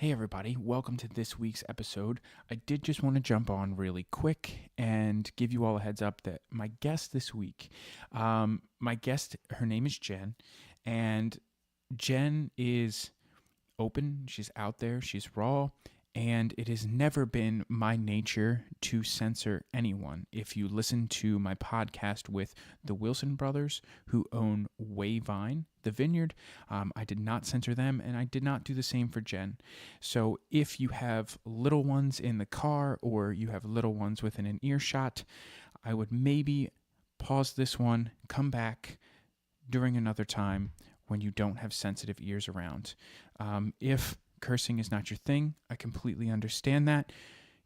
Hey everybody, welcome to this week's episode. I did just want to jump on really quick and give you all a heads up that my guest this week, her name is Jen, and Jen is open, she's out there, she's raw, and it has never been my nature to censor anyone. If you listen to my podcast with the Wilson brothers, who own Wayvine, the vineyard, I did not censor them, and I did not do the same for Jen. So if you have little ones in the car or you have little ones within an earshot, I would maybe pause this one, come back during another time when you don't have sensitive ears around. If cursing is not your thing, I completely understand that.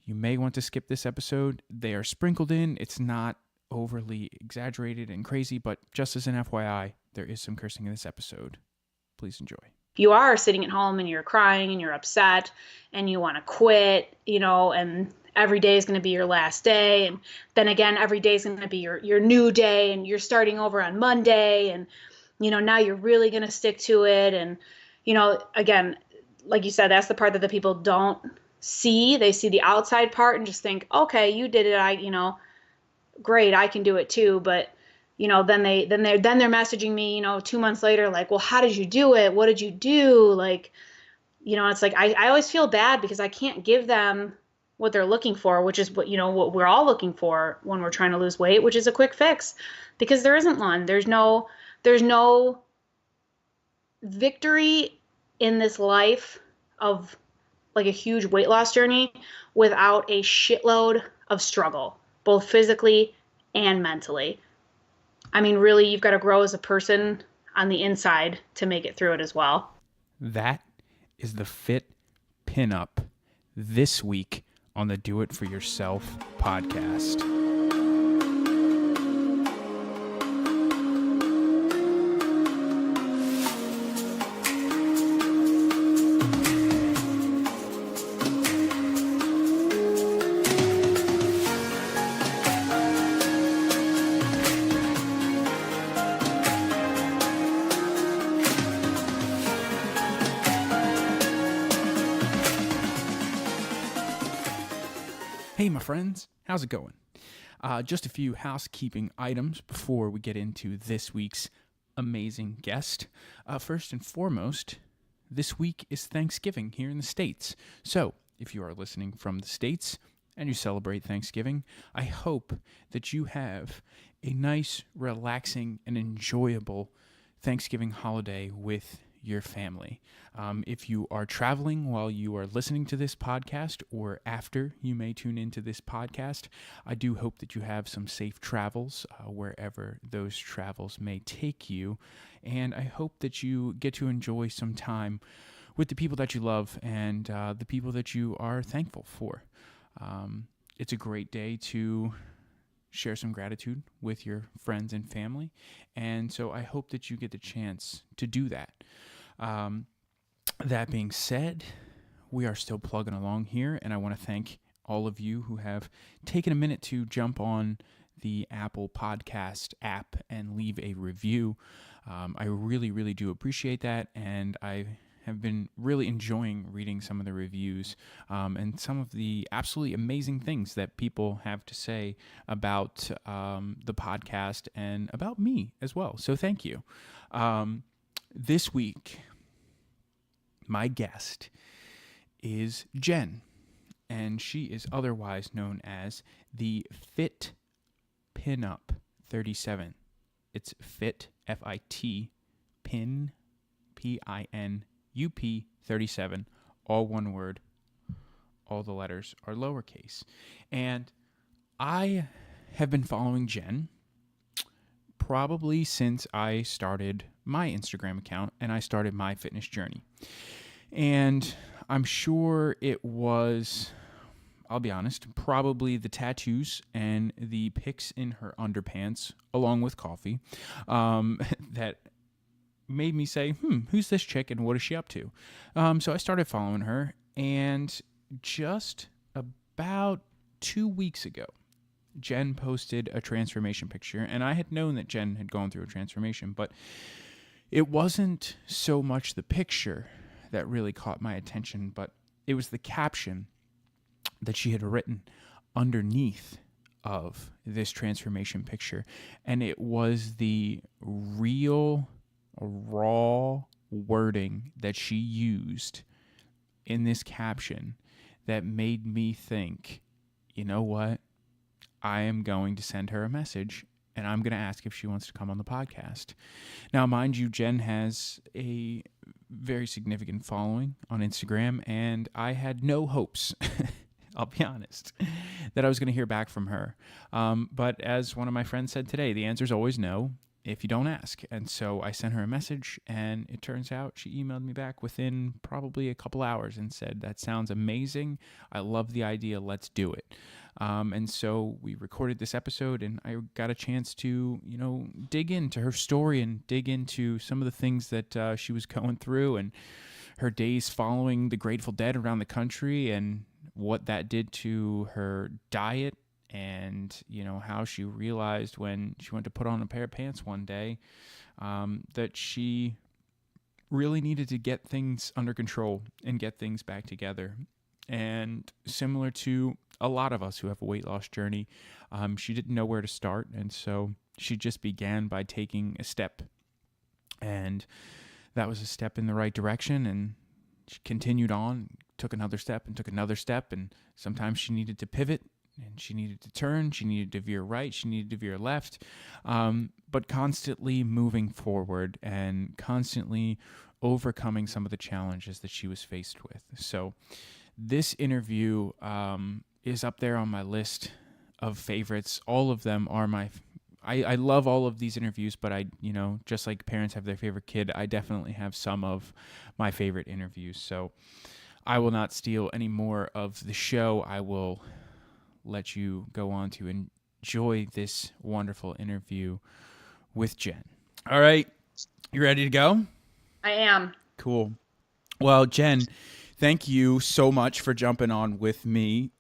You may want to skip this episode. They are sprinkled in. It's not overly exaggerated and crazy, but just as an FYI, there is some cursing in this episode. Please enjoy. You are sitting at home and you're crying and you're upset and you want to quit, and every day is going to be your last day. And then again, every day is going to be your new day and you're starting over on Monday. And, now you're really going to stick to it. And, again, like you said, that's the part that the people don't see. They see the outside part and just think, okay, you did it. Great, I can do it too. But, then they're messaging me, 2 months later, like, well, how did you do it? What did you do? Like, it's like, I always feel bad because I can't give them what they're looking for, which is what we're all looking for when we're trying to lose weight, which is a quick fix, because there isn't one. There's no victory in this life of like a huge weight loss journey without a shitload of struggle, both physically and mentally. I mean, really, you've got to grow as a person on the inside to make it through it as well. That is the Fit Pinup this week on the Do It For Yourself podcast. Hey, my friends, how's it going? Just a few housekeeping items before we get into this week's amazing guest. First and foremost, this week is Thanksgiving here in the States. So, if you are listening from the States and you celebrate Thanksgiving, I hope that you have a nice, relaxing, and enjoyable Thanksgiving holiday with your family. If you are traveling while you are listening to this podcast or after you may tune into this podcast, I do hope that you have some safe travels wherever those travels may take you. And I hope that you get to enjoy some time with the people that you love and the people that you are thankful for. It's a great day to share some gratitude with your friends and family. And so I hope that you get the chance to do that. That being said, we are still plugging along here, and I want to thank all of you who have taken a minute to jump on the Apple Podcast app and leave a review. I really, really do appreciate that, and I have been really enjoying reading some of the reviews and some of the absolutely amazing things that people have to say about the podcast and about me as well. So thank you. This week, my guest is Jen, and she is otherwise known as the Fitpinup37. It's Fit, F-I-T, Pin, P-I-N-U-P 37, all one word. All the letters are lowercase. And I have been following Jen probably since I started my Instagram account and I started my fitness journey. And I'm sure it was, I'll be honest, probably the tattoos and the pics in her underpants, along with coffee, that made me say, who's this chick and what is she up to? So I started following her, and just about 2 weeks ago, Jen posted a transformation picture, and I had known that Jen had gone through a transformation, but it wasn't so much the picture that really caught my attention, but it was the caption that she had written underneath of this transformation picture. And it was the real, raw wording that she used in this caption that made me think, you know what? I am going to send her a message and I'm going to ask if she wants to come on the podcast. Now, mind you, Jen has a very significant following on Instagram, and I had no hopes, I'll be honest, that I was going to hear back from her. But as one of my friends said today, the answer is always no if you don't ask. And so I sent her a message, and it turns out she emailed me back within probably a couple hours and said, that sounds amazing. I love the idea. Let's do it. And so we recorded this episode, and I got a chance to, dig into her story and dig into some of the things that she was going through and her days following the Grateful Dead around the country and what that did to her diet and, how she realized when she went to put on a pair of pants one day that she really needed to get things under control and get things back together. And similar to a lot of us who have a weight loss journey, she didn't know where to start. And so she just began by taking a step. And that was a step in the right direction. And she continued on, took another step and took another step. And sometimes she needed to pivot and she needed to turn. She needed to veer right. She needed to veer left. But constantly moving forward and constantly overcoming some of the challenges that she was faced with. So this interview is up there on my list of favorites. All of them are I love all of these interviews, but just like parents have their favorite kid, I definitely have some of my favorite interviews. So I will not steal any more of the show. I will let you go on to enjoy this wonderful interview with Jen. All right. You ready to go? I am. Cool. Well, Jen, thank you so much for jumping on with me.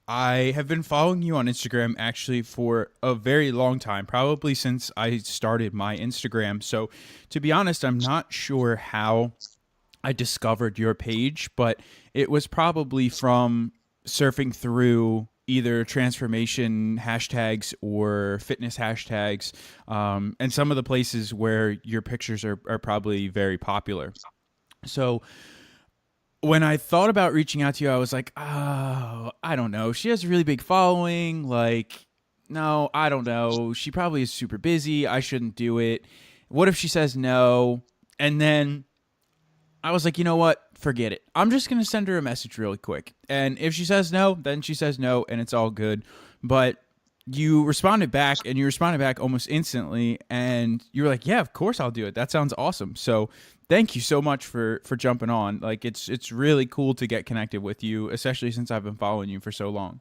I have been following you on Instagram actually for a very long time, probably since I started my Instagram. So to be honest, I'm not sure how I discovered your page, but it was probably from surfing through either transformation hashtags or fitness hashtags, and some of the places where your pictures are probably very popular. So when I thought about reaching out to you, I was like, oh, I don't know. She has a really big following. Like, no, I don't know. She probably is super busy. I shouldn't do it. What if she says no? And then I was like, you know what? Forget it. I'm just going to send her a message really quick. And if she says no, then she says no, and it's all good. But you responded back, and you responded back almost instantly. And you were like, yeah, of course I'll do it. That sounds awesome. So thank you so much for jumping on. Like, it's really cool to get connected with you, especially since I've been following you for so long.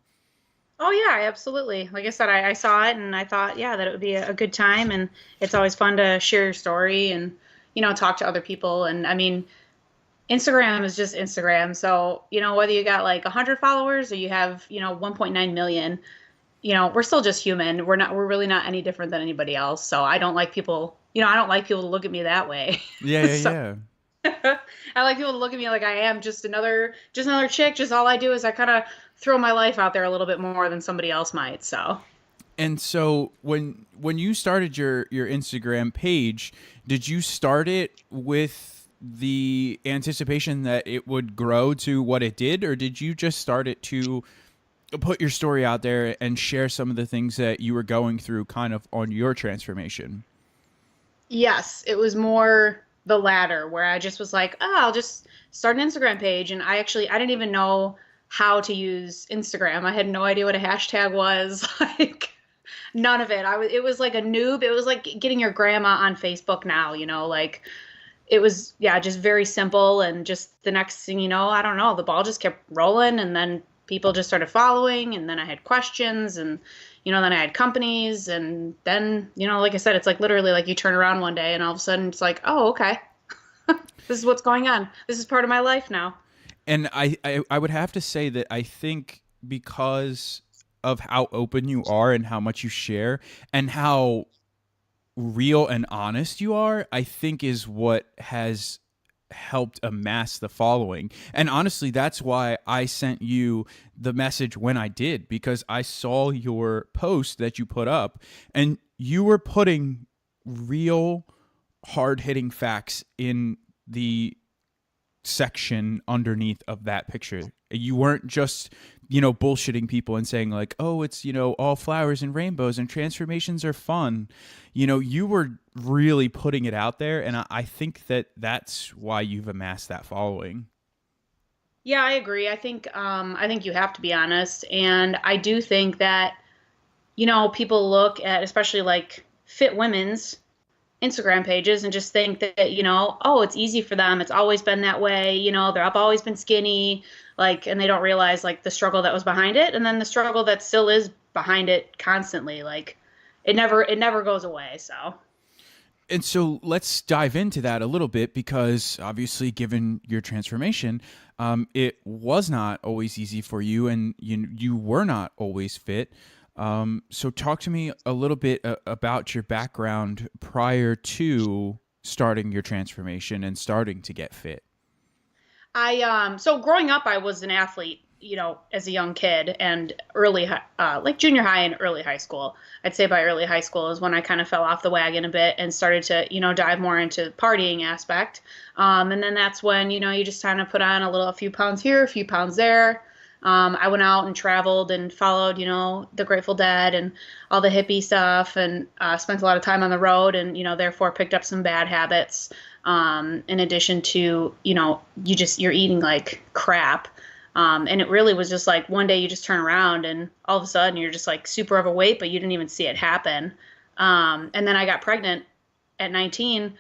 Oh yeah, absolutely. Like I said, I saw it and I thought, yeah, that it would be a good time. And it's always fun to share your story and, talk to other people. And I mean, Instagram is just Instagram. So, whether you got like 100 followers or you have, 1.9 million, we're still just human. We're really not any different than anybody else. So I don't like people, I don't like people to look at me that way. Yeah. So, I like people to look at me like I am just another chick. Just all I do is I kind of throw my life out there a little bit more than somebody else might. So. And so when you started your Instagram page, did you start it with the anticipation that it would grow to what it did, or did you just start it to put your story out there and share some of the things that you were going through kind of on your transformation? Yes, it was more the latter, where I just was like, oh, I'll just start an Instagram page. And I didn't even know how to use Instagram. I had no idea what a hashtag was. Like, none of it. It was like a noob. It was like getting your grandma on Facebook now, like it was, yeah, just very simple. And just the next thing I don't know, the ball just kept rolling, and then people just started following, and then I had questions, and then I had companies, and then like I said, it's like literally like you turn around one day and all of a sudden it's like, oh, okay. This is what's going on. This is part of my life now. And I would have to say that I think because of how open you are and how much you share and how real and honest you are, I think is what has helped amass the following. And honestly, that's why I sent you the message when I did, because I saw your post that you put up and you were putting real hard hitting facts in the section underneath of that picture. You weren't just, bullshitting people and saying like, oh, it's, all flowers and rainbows and transformations are fun. You were really putting it out there. And I think that that's why you've amassed that following. Yeah, I agree. I think you have to be honest. And I do think that, people look at especially like fit women's Instagram pages and just think that, oh, it's easy for them. It's always been that way. They've always been skinny, like, and they don't realize like the struggle that was behind it. And then the struggle that still is behind it constantly. Like it never goes away. So. And so let's dive into that a little bit, because obviously, given your transformation, it was not always easy for you, and you were not always fit. So talk to me a little bit about your background prior to starting your transformation and starting to get fit. So growing up I was an athlete, as a young kid and like junior high and early high school. I'd say by early high school is when I kind of fell off the wagon a bit and started to, dive more into the partying aspect. And then that's when, you just kind of put on a few pounds here, a few pounds there. I went out and traveled and followed, the Grateful Dead and all the hippie stuff, and spent a lot of time on the road, and therefore picked up some bad habits. In addition to, you're eating like crap. And it really was just like one day you just turn around and all of a sudden you're just like super overweight, but you didn't even see it happen. And then I got pregnant at 19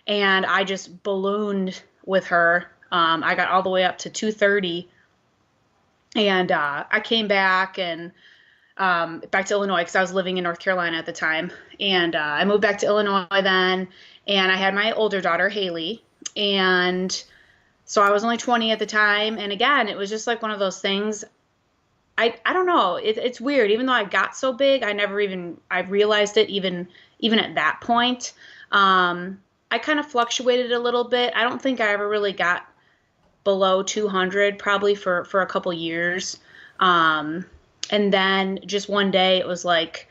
and I just ballooned with her. I got all the way up to 230. And I came back and back to Illinois because I was living in North Carolina at the time. And I moved back to Illinois then, and I had my older daughter, Haley. And so I was only 20 at the time. And again, it was just like one of those things. I don't know. It's weird. Even though I got so big, I realized it even at that point. I kind of fluctuated a little bit. I don't think I ever really got below 200 probably for a couple years. And then just one day it was like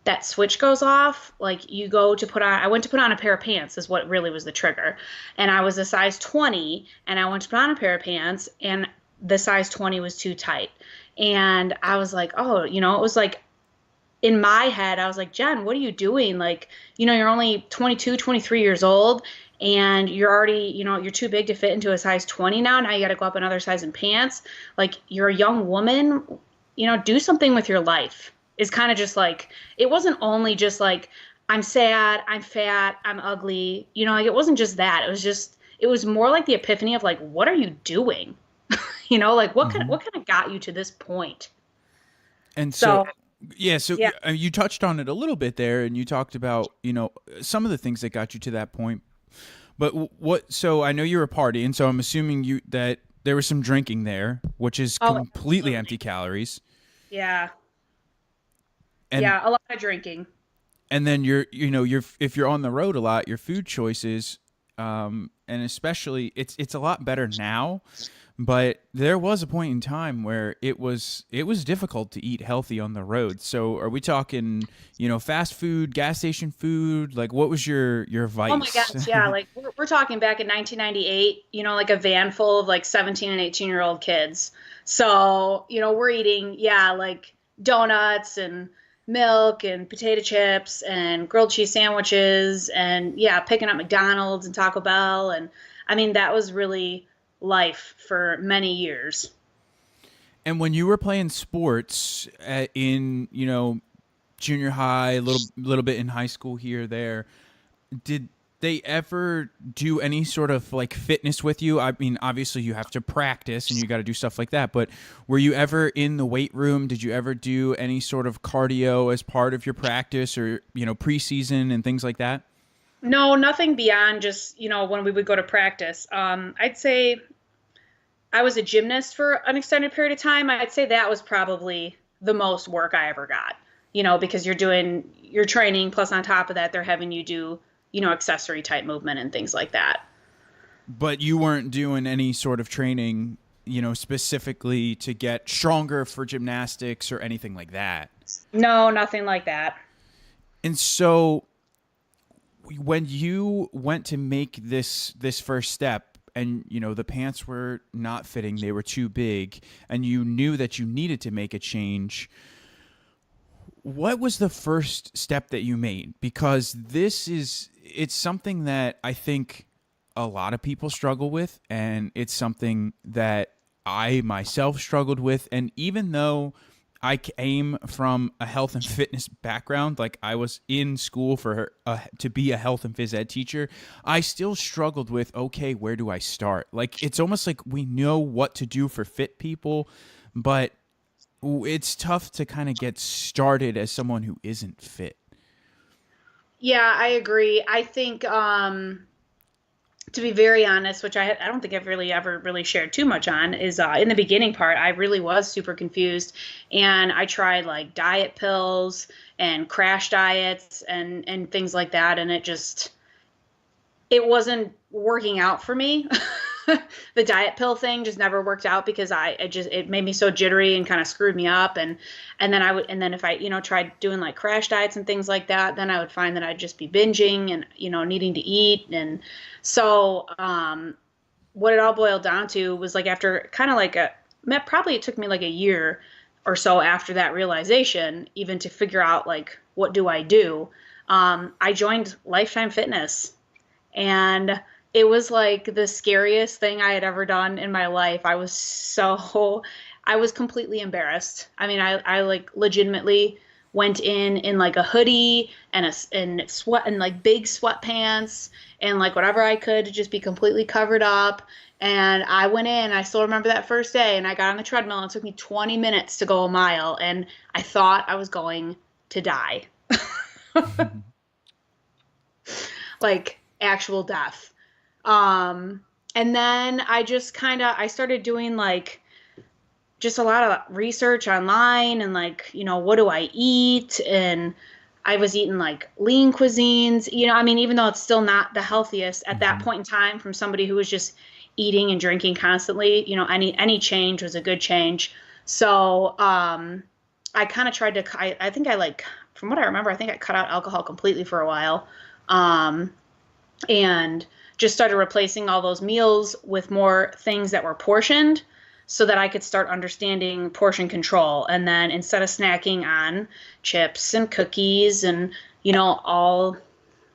that switch goes off. Like I went to put on a pair of pants is what really was the trigger. And I was a size 20 and I went to put on a pair of pants and the size 20 was too tight. And I was like, oh, it was like in my head, I was like, Jen, what are you doing? Like, you're only 22, 23 years old. And you're already, you're too big to fit into a size 20 now. Now you got to go up another size in pants. Like, you're a young woman, do something with your life. Is kind of just like, it wasn't only just like, I'm sad, I'm fat, I'm ugly. Like it wasn't just that. It was more like the epiphany of like, what are you doing? Like what kind of got you to this point? And yeah. You touched on it a little bit there, and you talked about, some of the things that got you to that point. But so I know you were partying, so I'm assuming that there was some drinking there, which is completely empty calories. Yeah. A lot of drinking. And then if you're on the road a lot, your food choices, and especially it's a lot better now, but there was a point in time where it was difficult to eat healthy on the road. So are we talking, fast food, gas station food? Like what was your vice? Oh my gosh, yeah. Like we're talking back in 1998, like a van full of like 17 and 18-year-old kids. So, we're eating, like donuts and milk and potato chips and grilled cheese sandwiches and picking up McDonald's and Taco Bell. And I mean, that was really life for many years. And when you were playing sports in, junior high, a little bit in high school here, there, did they ever do any sort of like fitness with you? I mean, obviously you have to practice and you got to do stuff like that, but were you ever in the weight room? Did you ever do any sort of cardio as part of your practice or, preseason and things like that? No, nothing beyond just, when we would go to practice. I'd say I was a gymnast for an extended period of time. I'd say that was probably the most work I ever got, because you're training. Plus on top of that, they're having you do, accessory type movement and things like that. But you weren't doing any sort of training, specifically to get stronger for gymnastics or anything like that. No, nothing like that. And so when you went to make this first step and the pants were not fitting, they were too big, and you knew that you needed to make a change, what was the first step that you made? Because it's something that I think a lot of people struggle with, and it's something that I myself struggled with. And even though I came from a health and fitness background, like I was in school for to be a health and phys ed teacher, I still struggled with, okay, where do I start? Like, it's almost like we know what to do for fit people, but it's tough to kind of get started as someone who isn't fit. Yeah, I agree. I think to be very honest, which I don't think I've really ever really shared too much on, is in the beginning part, I really was super confused, and I tried like diet pills and crash diets and things like that, and it wasn't working out for me. The diet pill thing just never worked out because it made me so jittery and kind of screwed me up. And then if I, tried doing like crash diets and things like that, then I would find that I'd just be binging and, needing to eat. And so, what it all boiled down to was like, after kind of like probably it took me like a year or so after that realization, even to figure out like, what do I do? I joined Lifetime Fitness, and it was like the scariest thing I had ever done in my life. I was completely embarrassed. I mean, I like legitimately went in like a hoodie and sweat and like big sweatpants and like whatever I could to just be completely covered up. And I went in, I still remember that first day, and I got on the treadmill, and it took me 20 minutes to go a mile, and I thought I was going to die. Like actual death. And then I started doing like just a lot of research online and like, what do I eat? And I was eating like lean cuisines, I mean, even though it's still not the healthiest at that point in time from somebody who was just eating and drinking constantly, any change was a good change. So, I kind of tried to, I think I like, from what I remember, I think I cut out alcohol completely for a while. And just started replacing all those meals with more things that were portioned so that I could start understanding portion control. And then instead of snacking on chips and cookies and, all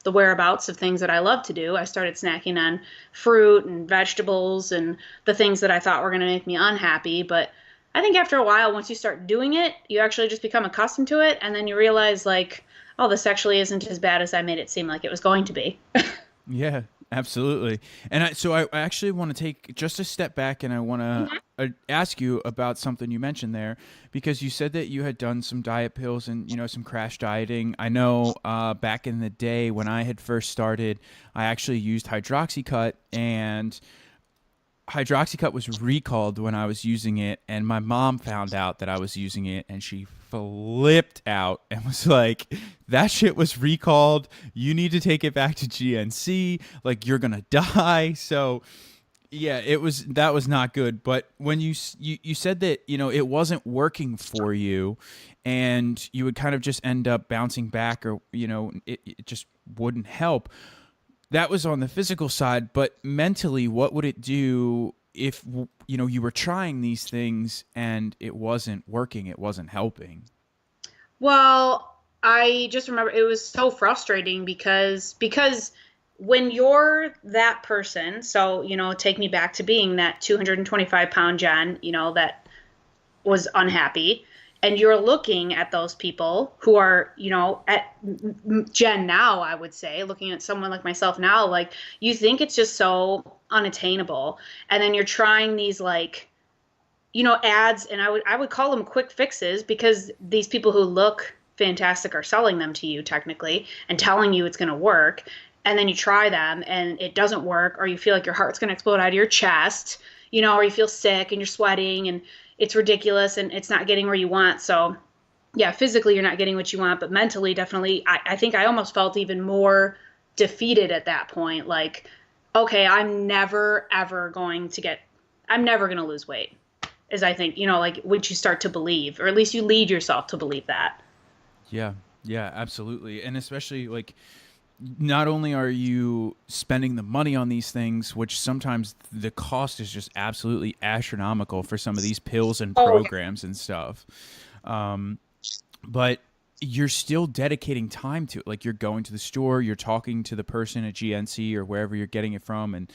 the whereabouts of things that I love to do, I started snacking on fruit and vegetables and the things that I thought were going to make me unhappy. But I think after a while, once you start doing it, you actually just become accustomed to it. And then you realize like, oh, this actually isn't as bad as I made it seem like it was going to be. Yeah, absolutely. And I actually want to take just a step back, and I want to ask you about something you mentioned there, because you said that you had done some diet pills and, some crash dieting. I know back in the day when I had first started, I actually used hydroxycut, and hydroxycut was recalled when I was using it, and my mom found out that I was using it, and she flipped out and was like, that shit was recalled. You need to take it back to GNC. Like, you're going to die. So yeah, that was not good. But when you said that, it wasn't working for you, and you would kind of just end up bouncing back, or, it just wouldn't help. That was on the physical side, but mentally, what would it do if you were trying these things and it wasn't working, it wasn't helping? Well, I just remember it was so frustrating because when you're that person, so take me back to being that 225-pound Jen, that was unhappy, and you're looking at those people who are, at Jen now, I would say, looking at someone like myself now, like you think it's just so unattainable. And then you're trying these like, ads, and I would call them quick fixes because these people who look fantastic are selling them to you technically and telling you it's going to work. And then you try them and it doesn't work, or you feel like your heart's going to explode out of your chest, or you feel sick and you're sweating and it's ridiculous and it's not getting where you want. So yeah, physically you're not getting what you want, but mentally, definitely, I think I almost felt even more defeated at that point. Like, okay, I'm never going to lose weight. Is I think, like once you start to believe, or at least you lead yourself to believe that. Yeah. Yeah, absolutely. And especially like not only are you spending the money on these things, which sometimes the cost is just absolutely astronomical for some of these pills and Oh, programs and stuff, um, but you're still dedicating time to it. Like you're going to the store, you're talking to the person at GNC or wherever you're getting it from, and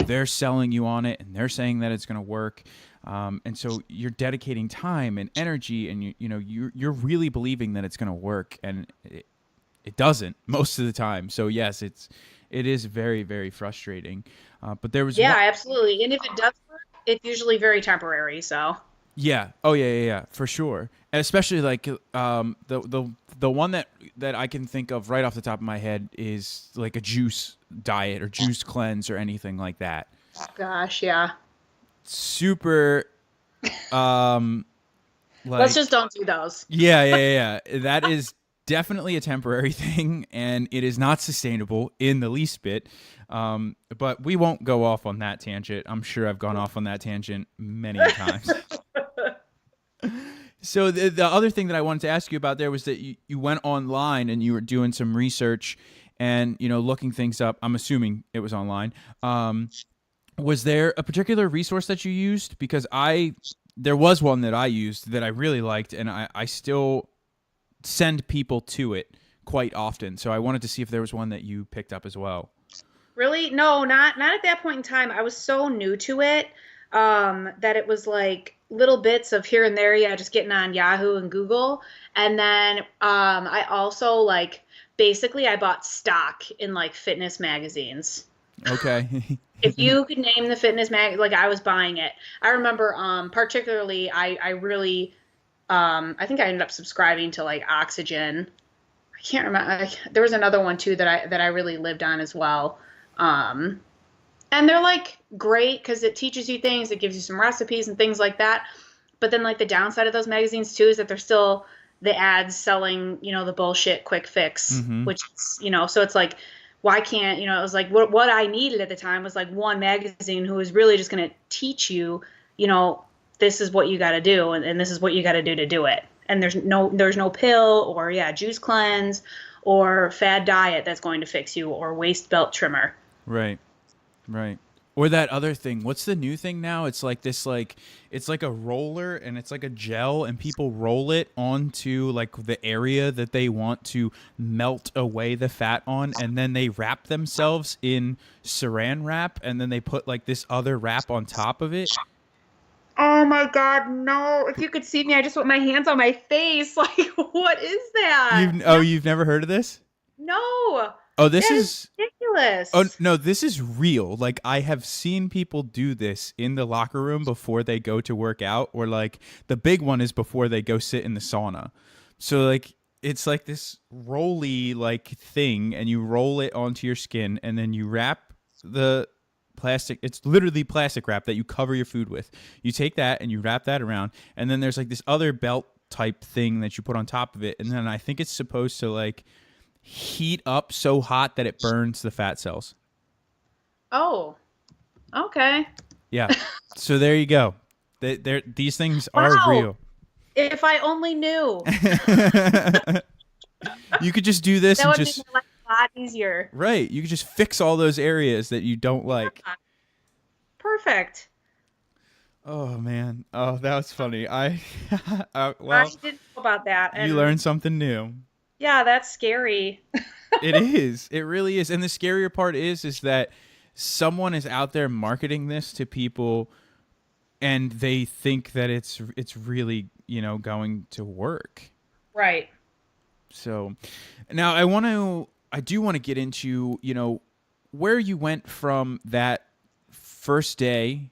they're selling you on it, and they're saying that it's going to work. And so you're dedicating time and energy, and you're really believing that it's going to work, and it doesn't most of the time. So yes, it is very, very frustrating. But there was yeah, one. absolutely. And if it does work, it's usually very temporary. So, Yeah. Oh yeah, yeah, yeah, for sure. And especially like the one that I can think of right off the top of my head is like a juice diet or juice cleanse or anything like that. gosh, yeah. Super Let's like just don't do those. yeah, yeah, yeah, yeah. That is definitely a temporary thing, and it is not sustainable in the least bit. But we won't go off on that tangent. I'm sure I've gone off on that tangent many a times. So the other thing that I wanted to ask you about there was that you went online and you were doing some research and looking things up. I'm assuming it was online. Was there a particular resource that you used? Because there was one that I used that I really liked, and I still send people to it quite often. So I wanted to see if there was one that you picked up as well. Really? No, not at that point in time. I was so new to it, that it was like little bits of here and there, yeah, just getting on Yahoo and Google. And then I also like basically I bought stock in like fitness magazines. Okay. If you could name the fitness mag, like I was buying it. I remember particularly I really I think I ended up subscribing to like Oxygen. I can't remember. There was another one too that I really lived on as well. Um, and they're like great because it teaches you things, it gives you some recipes and things like that. But then like the downside of those magazines too is that they're still the ads selling, the bullshit quick fix, Mm-hmm. which is, so it's like, why can't, it was like what I needed at the time was like one magazine who was really just going to teach you, you know, this is what you got to do, and this is what you got to do to do it. And there's no pill or yeah, juice cleanse or fad diet that's going to fix you or waist belt trimmer. Right. Right. Or that other thing. What's the new thing now? It's like this it's like a roller and it's like a gel and people roll it onto like the area that they want to melt away the fat on, and then they wrap themselves in saran wrap, and then they put like this other wrap on top of it. Oh my God, no. If you could see me, I just put my hands on my face. Like, what is that? You've never heard of this? No, Oh, this that is is Oh ridiculous. no, this is real. Like I have seen people do this in the locker room before they go to work out, or like the big one is before they go sit in the sauna. So like it's like this rolly like thing, and you roll it onto your skin, and then you wrap the plastic. It's literally plastic wrap that you cover your food with. You take that and you wrap that around, and then there's like this other belt type thing that you put on top of it, and then I think it's supposed to like heat up so hot that it burns the fat cells. Oh, okay. Yeah. So there you go. These things are Wow. real. If I only knew, You could just do this that and would make just my life a lot easier. right. You could just fix all those areas that you don't like. Yeah, perfect. Oh man. Oh, that was funny. I Well, didn't know about that. you And learned something new. yeah, that's scary. It is. It really is. And the scarier part is that someone is out there marketing this to people, and they think that it's really, going to work. Right. So now I do want to get into, where you went from that first day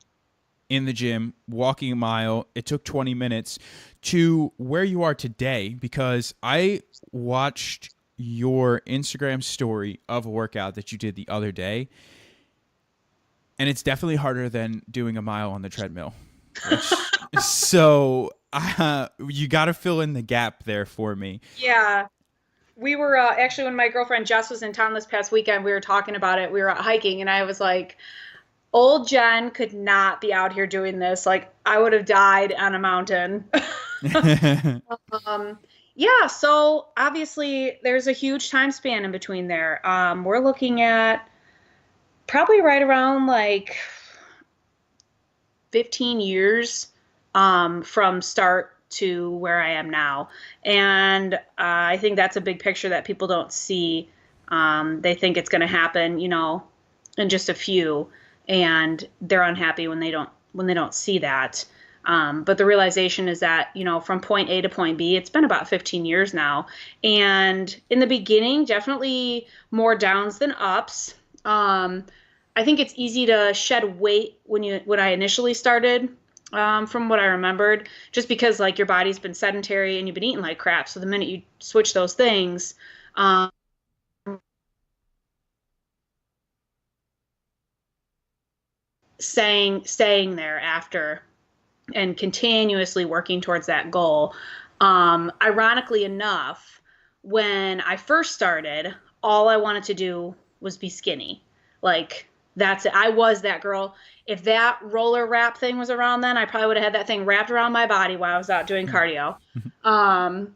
in the gym, walking a mile, it took 20 minutes, to where you are today, because I watched your Instagram story of a workout that you did the other day, and it's definitely harder than doing a mile on the treadmill. Which, so you got to fill in the gap there for me. Yeah. we were actually, when my girlfriend Jess was in town this past weekend, we were talking about it. We were out hiking, and I was like, old Jen could not be out here doing this. Like, I would have died on a mountain. Um, yeah, so obviously there's a huge time span in between there. We're looking at probably right around like 15 years from start to where I am now. And I think that's a big picture that people don't see. They think it's going to happen, in just a few, and they're unhappy when they don't see that. But the realization is that, from point A to point B, it's been about 15 years now. And in the beginning, definitely more downs than ups. I think it's easy to shed weight when I initially started, from what I remembered, just because like your body's been sedentary and you've been eating like crap. So the minute you switch those things, um, staying there after and continuously working towards that goal. Ironically enough, when I first started, all I wanted to do was be skinny. Like, that's it. I was that girl. If that roller wrap thing was around then, I probably would have had that thing wrapped around my body while I was out doing cardio. Um,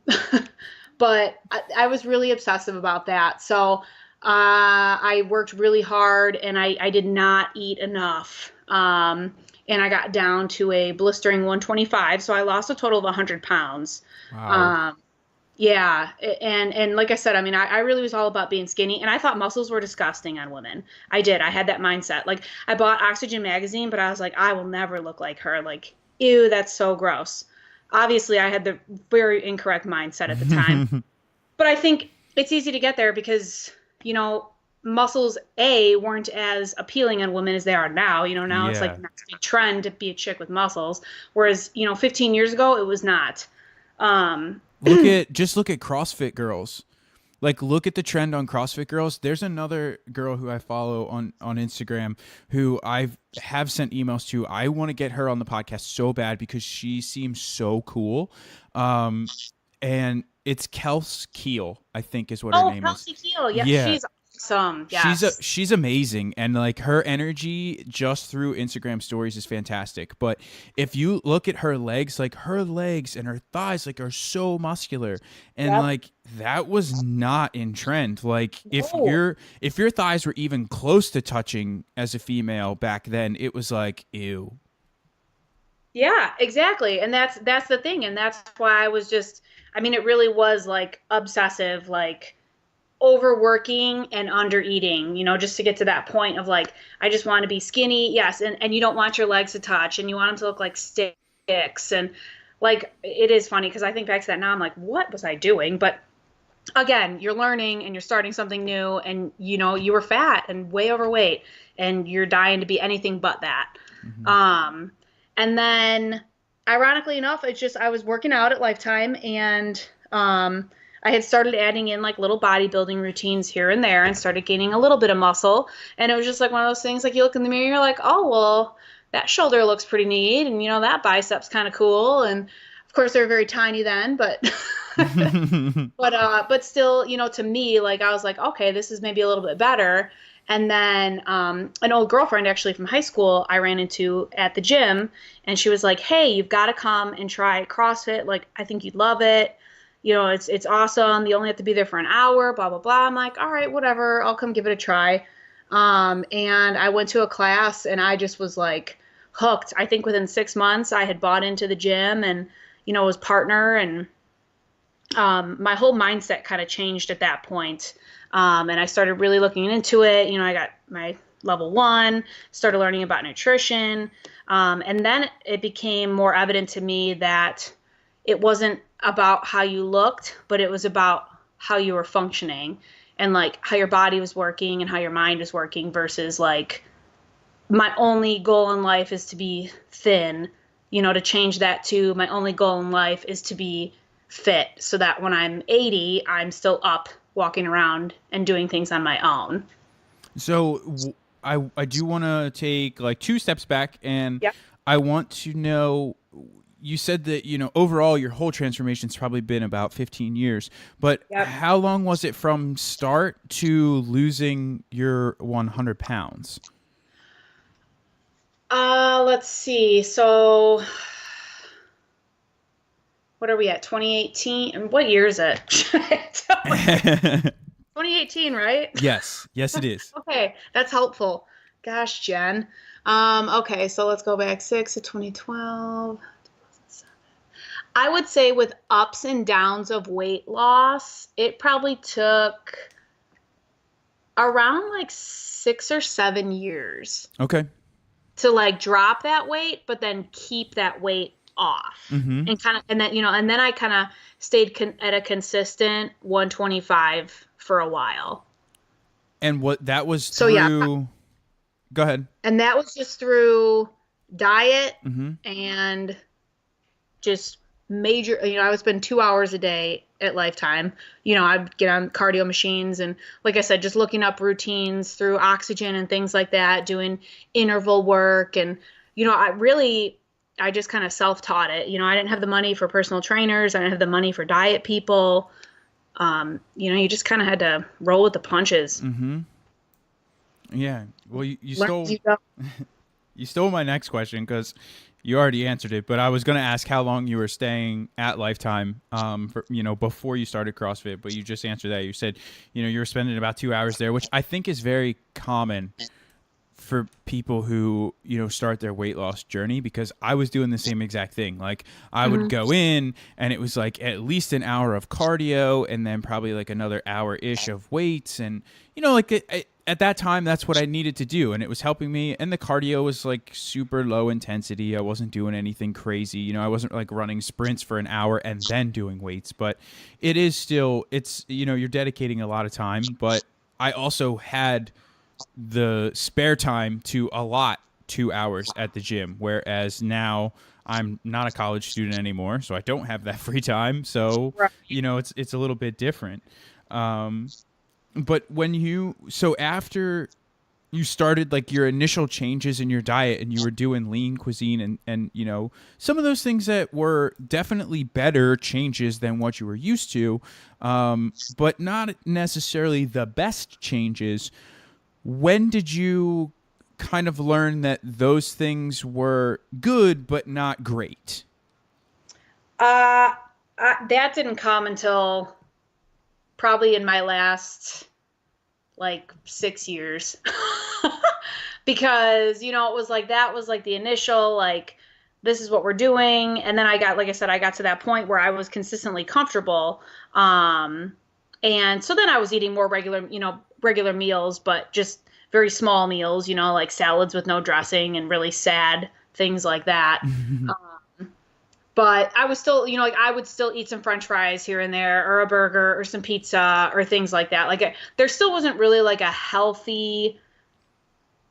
but I was really obsessive about that. So I worked really hard, and I did not eat enough. And I got down to a blistering 125. So I lost a total of 100 pounds. Wow. Yeah. And like I said, I mean, I really was all about being skinny, and I thought muscles were disgusting on women. I did. I had that mindset. Like, I bought Oxygen magazine, but I was like, I will never look like her. Like, ew, that's so gross. Obviously, I had the very incorrect mindset at the time. But I think it's easy to get there because, muscles weren't as appealing on women as they are now. Now it's like Yeah. the next big trend to be a chick with muscles, whereas 15 years ago it was not. Um, Just look at CrossFit girls. Like, look at the trend on CrossFit girls. There's another girl who I follow on Instagram who I have sent emails to. I want to get her on the podcast so bad because she seems so cool. Um, and it's Kels Keel, I think is what her oh, name is. Kelsey Keel, yeah, Yeah, she's awesome. Yes. she's amazing, and like her energy just through Instagram stories is fantastic. But if you look at her legs, like her legs and her thighs like are so muscular, and Yep. like that was not in trend. Like Oh, if your thighs were even close to touching as a female back then, it was like ew. yeah, exactly. And that's the thing, and that's why I was just. I mean, it really was like obsessive, like overworking and under eating, just to get to that point of like, I just want to be skinny. Yes. And you don't want your legs to touch, and you want them to look like sticks. And like, it is funny because I think back to that now, I'm like, what was I doing? But again, you're learning and you're starting something new, and you were fat and way overweight, and you're dying to be anything but that. Hmm. Um, and then ironically enough, it's just, I was working out at Lifetime, and, I had started adding in like little bodybuilding routines here and there, and started gaining a little bit of muscle. And it was just like one of those things, like, you look in the mirror, you're like, oh, well, that shoulder looks pretty neat. And, that bicep's kind of cool. And of course, they're very tiny then, but, but still, to me, like, I was like, okay, this is maybe a little bit better. And then an old girlfriend actually from high school I ran into at the gym, and she was like, hey, you've got to come and try CrossFit. Like, I think you'd love it. It's awesome. You only have to be there for an hour, blah, blah, blah. I'm like, all right, whatever. I'll come give it a try. And I went to a class, and I just was like hooked. I think within 6 months I had bought into the gym, and, was partner, and my whole mindset kind of changed at that point. And I started really looking into it. I got my level 1, started learning about nutrition. And then it became more evident to me that it wasn't about how you looked, but it was about how you were functioning, and like how your body was working and how your mind was working, versus like, my only goal in life is to be thin, to change that to my only goal in life is to be fit, so that when I'm 80, I'm still up walking around and doing things on my own. So I do want to take like two steps back, and Yep. I want to know you said that, overall your whole transformation's probably been about 15 years, but Yep. how long was it from start to losing your 100 pounds? Let's see. So what are we at? 2018? And what year is it? 2018, right? Yes. Yes, it is. Okay, that's helpful. Gosh, Jen. Okay, so let's go back 6 to 2012. I would say with ups and downs of weight loss, it probably took around like 6 or 7 years Okay. to like drop that weight, but then keep that weight off. Mm-hmm. And kind of, and then, and then I kind of stayed at a consistent 125 for a while. And what that was So through. yeah. Go ahead. And that was just through diet Mm-hmm. and just major, I would spend 2 hours a day at Lifetime. I'd get on cardio machines and, like I said, just looking up routines through Oxygen and things like that, doing interval work. And, I just kind of self-taught it. I didn't have the money for personal trainers. I didn't have the money for diet people. You just kind of had to roll with the punches. Mm-hmm. Yeah. Well, you Learn stole as you go. you stole my next question because you already answered it. But I was going to ask how long you were staying at Lifetime, before you started CrossFit. But you just answered that. You said, you were spending about 2 hours there, which I think is very common for people who, start their weight loss journey, because I was doing the same exact thing. Like I would go in and it was like at least an hour of cardio and then probably like another hour-ish of weights. And, at that time, that's what I needed to do. And it was helping me. And the cardio was like super low intensity. I wasn't doing anything crazy. I wasn't like running sprints for an hour and then doing weights, but it is still, you're dedicating a lot of time. But I also had the spare time to allot 2 hours at the gym, whereas now I'm not a college student anymore, so I don't have that free time. So Right. It's a little bit different. But after you started like your initial changes in your diet and you were doing lean cuisine and some of those things that were definitely better changes than what you were used to, but not necessarily the best changes. When did you kind of learn that those things were good but not great? That didn't come until probably in my last like 6 years. Because, it was like, that was like the initial, like, this is what we're doing. And then I got to that point where I was consistently comfortable. And so then I was eating more regular meals, but just very small meals, like salads with no dressing and really sad things like that. But I was still, I would still eat some French fries here and there, or a burger or some pizza or things like that. Like there still wasn't really like a healthy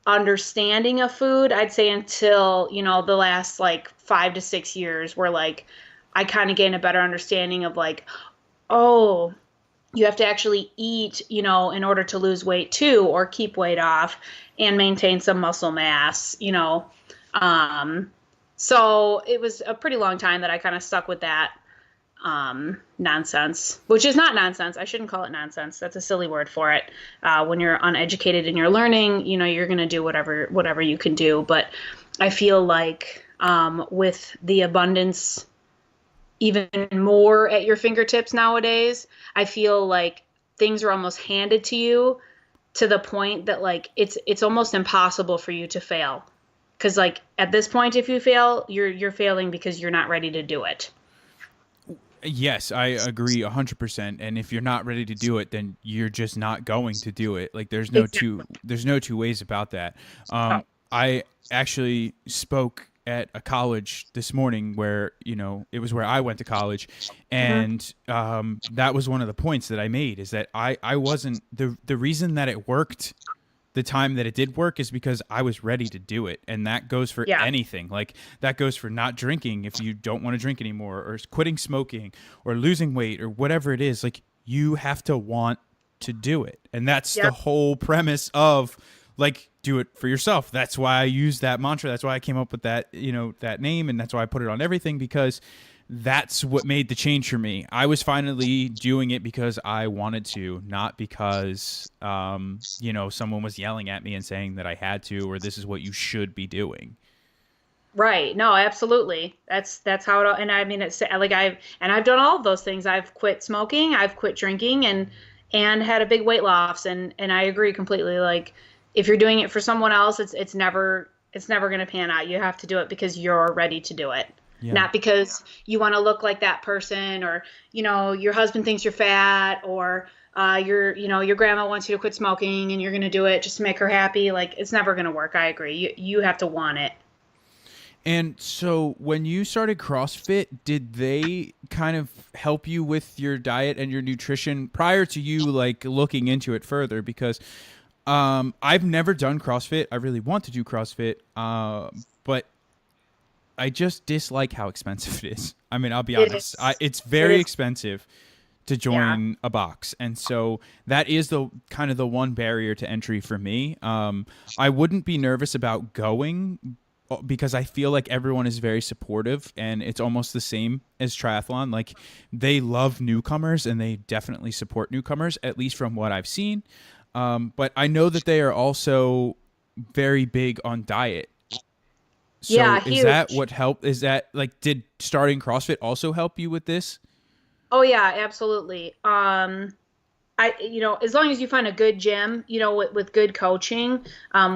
understanding of food, I'd say, until, the last like 5 to 6 years, where like I kind of gained a better understanding of like, oh, you have to actually eat, in order to lose weight too, or keep weight off and maintain some muscle mass, So it was a pretty long time that I kind of stuck with that nonsense, which is not nonsense. I shouldn't call it nonsense. That's a silly word for it. When you're uneducated and you're learning, you're going to do whatever you can do. But I feel like with the abundance even more at your fingertips nowadays, I feel like things are almost handed to you to the point that like it's almost impossible for you to fail. Because like at this point, if you fail, you're failing because you're not ready to do it. Yes, I agree 100%. And if you're not ready to do it, then you're just not going to do it. Like there's no two ways about that. I actually spoke at a college this morning where, it was where I went to college. And that was one of the points that I made, is that I wasn't the reason that it worked the time that it did work is because I was ready to do it. And that goes for anything. Like that goes for not drinking if you don't want to drink anymore, or quitting smoking, or losing weight, or whatever it is. Like you have to want to do it. And that's the whole premise of like, do it for yourself. That's why I use that mantra. That's why I came up with that, that name, and that's why I put it on everything, because that's what made the change for me. I was finally doing it because I wanted to, not because someone was yelling at me and saying that I had to, or this is what you should be doing. Right. No, absolutely. That's how it, and I mean, it's like I've done all of those things. I've quit smoking, I've quit drinking, and had a big weight loss. And I agree completely. Like, if you're doing it for someone else, it's never going to pan out. You have to do it because you're ready to do it. Yeah. Not because you want to look like that person, or, your husband thinks you're fat, or your grandma wants you to quit smoking and you're going to do it just to make her happy. Like, it's never going to work. I agree. You have to want it. And so when you started CrossFit, did they kind of help you with your diet and your nutrition prior to you like looking into it further? Because I've never done CrossFit. I really want to do CrossFit, but I just dislike how expensive it is. I mean, I'll be It honest. is. It's It very is. expensive to Yeah. join a box, and so that is the kind of the one barrier to entry for me. I wouldn't be nervous about going because I feel like everyone is very supportive, and it's almost the same as triathlon. Like, they love newcomers and they definitely support newcomers, at least from what I've seen. But I know that they are also very big on diet. Yeah, So is that huge. what helped? Is that like, did starting CrossFit also help you with this? Oh yeah, absolutely. As long as you find a good gym, with good coaching,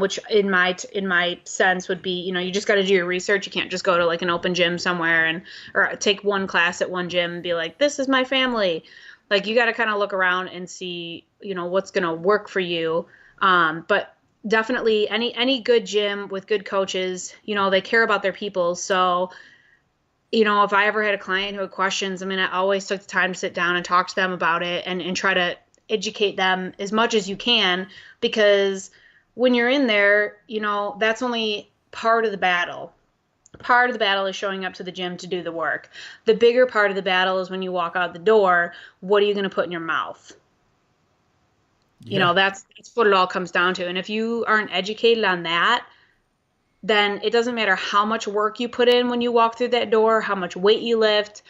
which in my sense would be, you just got to do your research. You can't just go to like an open gym somewhere or take one class at one gym and be like, this is my family. Like, you got to kind of look around and see, what's going to work for you. But definitely any good gym with good coaches, they care about their people. So, if I ever had a client who had questions, I mean, I always took the time to sit down and talk to them about it, and try to educate them as much as you can, because when you're in there, that's only part of the battle. Part of the battle is showing up to the gym to do the work. The bigger part of the battle is when you walk out the door, what are you going to put in your mouth? Yeah. That's what it all comes down to. And if you aren't educated on that, then it doesn't matter how much work you put in when you walk through that door, how much weight you lift,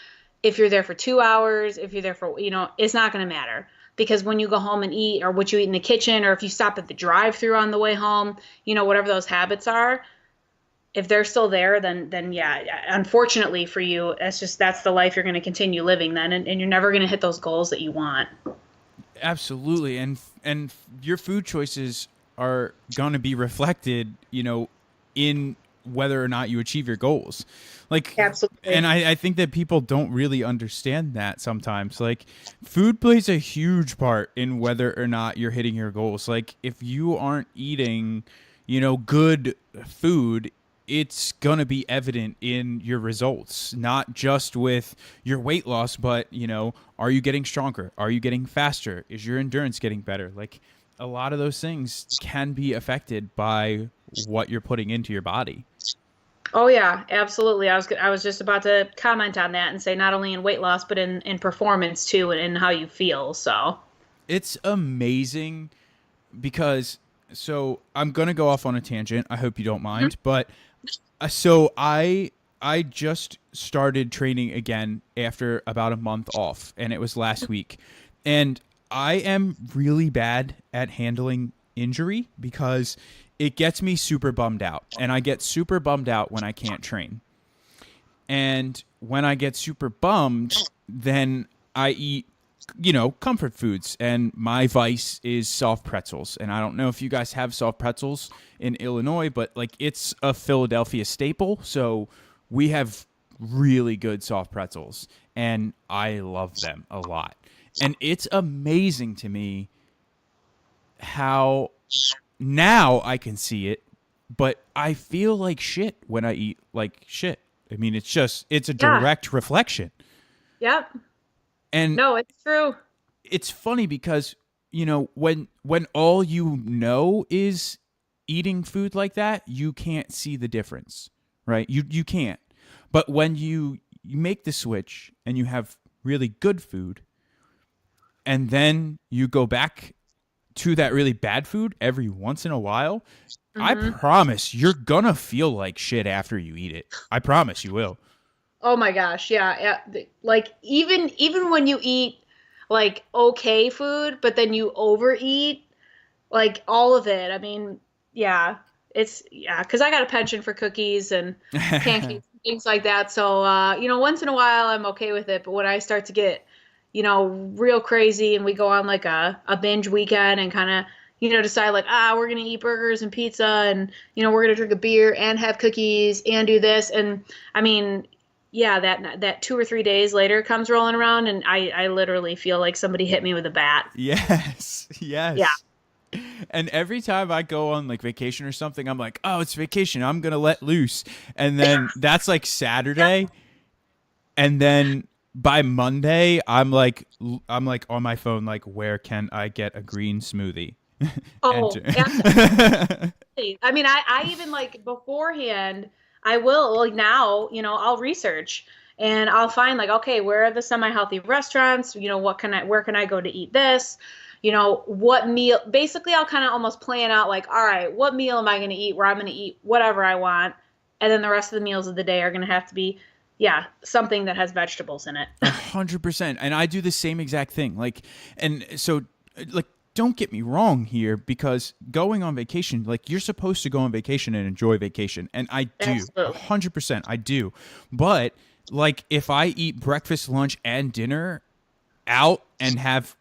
if you're there for 2 hours, if you're there for, it's not going to matter. Because when you go home and eat, or what you eat in the kitchen, or if you stop at the drive-through on the way home, whatever those habits are, if they're still there, then yeah, unfortunately for you, that's the life you're going to continue living then, and you're never going to hit those goals that you want. Absolutely. And your food choices are going to be reflected, in whether or not you achieve your goals. Like, Absolutely. and I think that people don't really understand that sometimes. Like, food plays a huge part in whether or not you're hitting your goals. Like, if you aren't eating, good food, it's going to be evident in your results, not just with your weight loss, but, are you getting stronger? Are you getting faster? Is your endurance getting better? Like, a lot of those things can be affected by what you're putting into your body. Oh yeah, absolutely. I was just about to comment on that and say, not only in weight loss, but in performance too, and in how you feel. So It's amazing because, so I'm going to go off on a tangent. I hope you don't Mhm. mind, but so I just started training again after about a month off, and it was last week. And I am really bad at handling injury because it gets me super bummed out. And I get super bummed out when I can't train. And when I get super bummed, then I eat, comfort foods. And my vice is soft pretzels. And I don't know if you guys have soft pretzels in Illinois, but like, it's a Philadelphia staple. So we have really good soft pretzels, and I love them a lot. And it's amazing to me how now I can see it, but I feel like shit when I eat like shit. I mean, it's a yeah, direct reflection. yep. And No, it's true. it's funny because, when all you know is eating food like that, you can't see the difference, right? You can't. But when you make the switch and you have really good food, and then you go back to that really bad food every once in a while, I Hmm. promise you're gonna feel like shit after you eat it. I promise you will. Oh my gosh, yeah, yeah. Like even when you eat like okay food, but then you overeat, like all of it. I mean, yeah, it's yeah, because I got a penchant for cookies and pancakes and things like that. So once in a while I'm okay with it, but when I start to get, real crazy and we go on like a binge weekend and kind of, decide like, we're gonna eat burgers and pizza and we're gonna drink a beer and have cookies and do this. And I mean, yeah, that 2 or 3 days later comes rolling around and I literally feel like somebody hit me with a bat. Yes, Yeah. yes. And every time I go on like vacation or something, I'm like, oh, it's vacation. I'm gonna let loose. And then that's like Saturday, and then by Monday, I'm like on my phone, like, where can I get a green smoothie? Enter. Oh, absolutely. I mean, I even like beforehand, I will like now, I'll research and I'll find like, okay, where are the semi-healthy restaurants? Where can I go to eat this? What meal, basically I'll kind of almost plan out like, all right, what meal am I going to eat where I'm going to eat whatever I want. And then the rest of the meals of the day are going to have to be, yeah, something that has vegetables in it. 100%. And I do the same exact thing. Like, and so, like, don't get me wrong here, because going on vacation, like, you're supposed to go on vacation and enjoy vacation. And I do. Absolutely. 100%. I do. But, like, if I eat breakfast, lunch, and dinner out and have,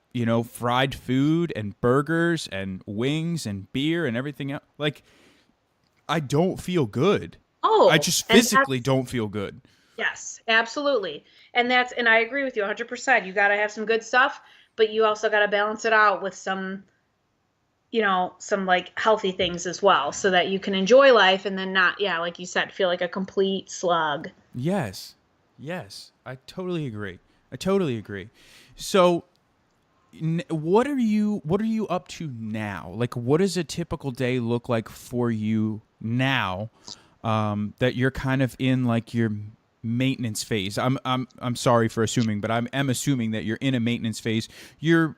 fried food and burgers and wings and beer and everything else, like, I don't feel good. I Oh, just and physically don't feel good. yes, absolutely. And I agree with you 100%. You got to have some good stuff, but you also got to balance it out with some like healthy things as well so that you can enjoy life and then not, yeah, like you said, feel like a complete slug. Yes. Yes. I totally agree. I totally agree. So, what are you up to now? Like, what does a typical day look like for you now? That you're kind of in like your maintenance phase. I'm sorry for assuming, but I'm assuming that you're in a maintenance phase. You're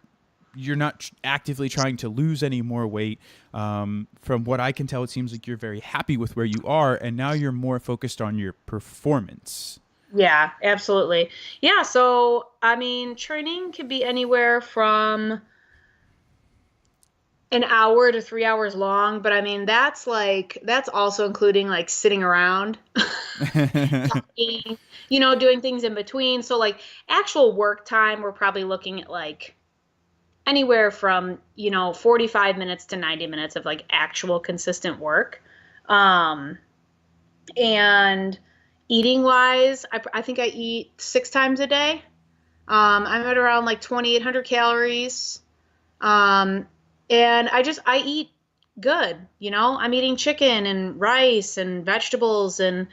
not actively trying to lose any more weight. From what I can tell, it seems like you're very happy with where you are, and now you're more focused on your performance. Yeah, absolutely. Yeah, so I mean, training can be anywhere from an hour to 3 hours long, but I mean, that's also including like sitting around, talking, doing things in between. So like actual work time, we're probably looking at like anywhere from 45 minutes to 90 minutes of like actual consistent work. um and eating wise, I think I eat 6 times a day. I'm at around like 2,800 calories. um and I eat good. I'm eating chicken and rice and vegetables and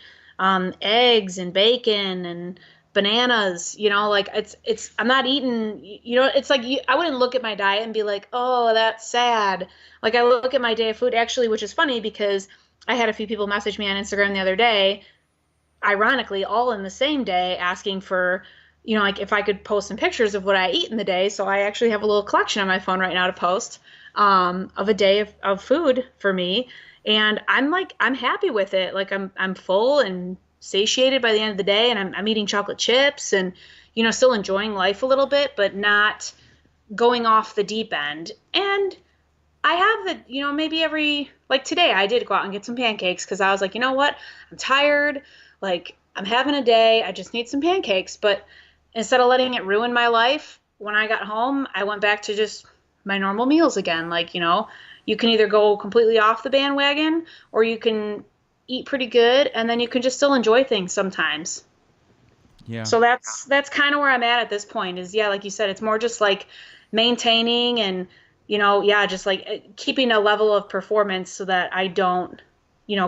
eggs and bacon and bananas. Like it's I'm not eating. It's like I wouldn't look at my diet and be like, oh, that's sad. Like I look at my day of food actually, which is funny because I had a few people message me on Instagram the other day, ironically, all in the same day, asking for, like if I could post some pictures of what I eat in the day. So I actually have a little collection on my phone right now to post, of a day of food for me. And I'm happy with it. Like I'm full and satiated by the end of the day, and I'm eating chocolate chips and, still enjoying life a little bit, but not going off the deep end. And I have maybe like today I did go out and get some pancakes because I was like, you know what? I'm tired. Like, I'm having a day. I just need some pancakes. But instead of letting it ruin my life, when I got home, I went back to just my normal meals again. Like, you can either go completely off the bandwagon or you can eat pretty good and then you can just still enjoy things sometimes. Yeah. So that's kind of where I'm at this point is, yeah, like you said, it's more just like maintaining and, yeah, just like keeping a level of performance so that I don't,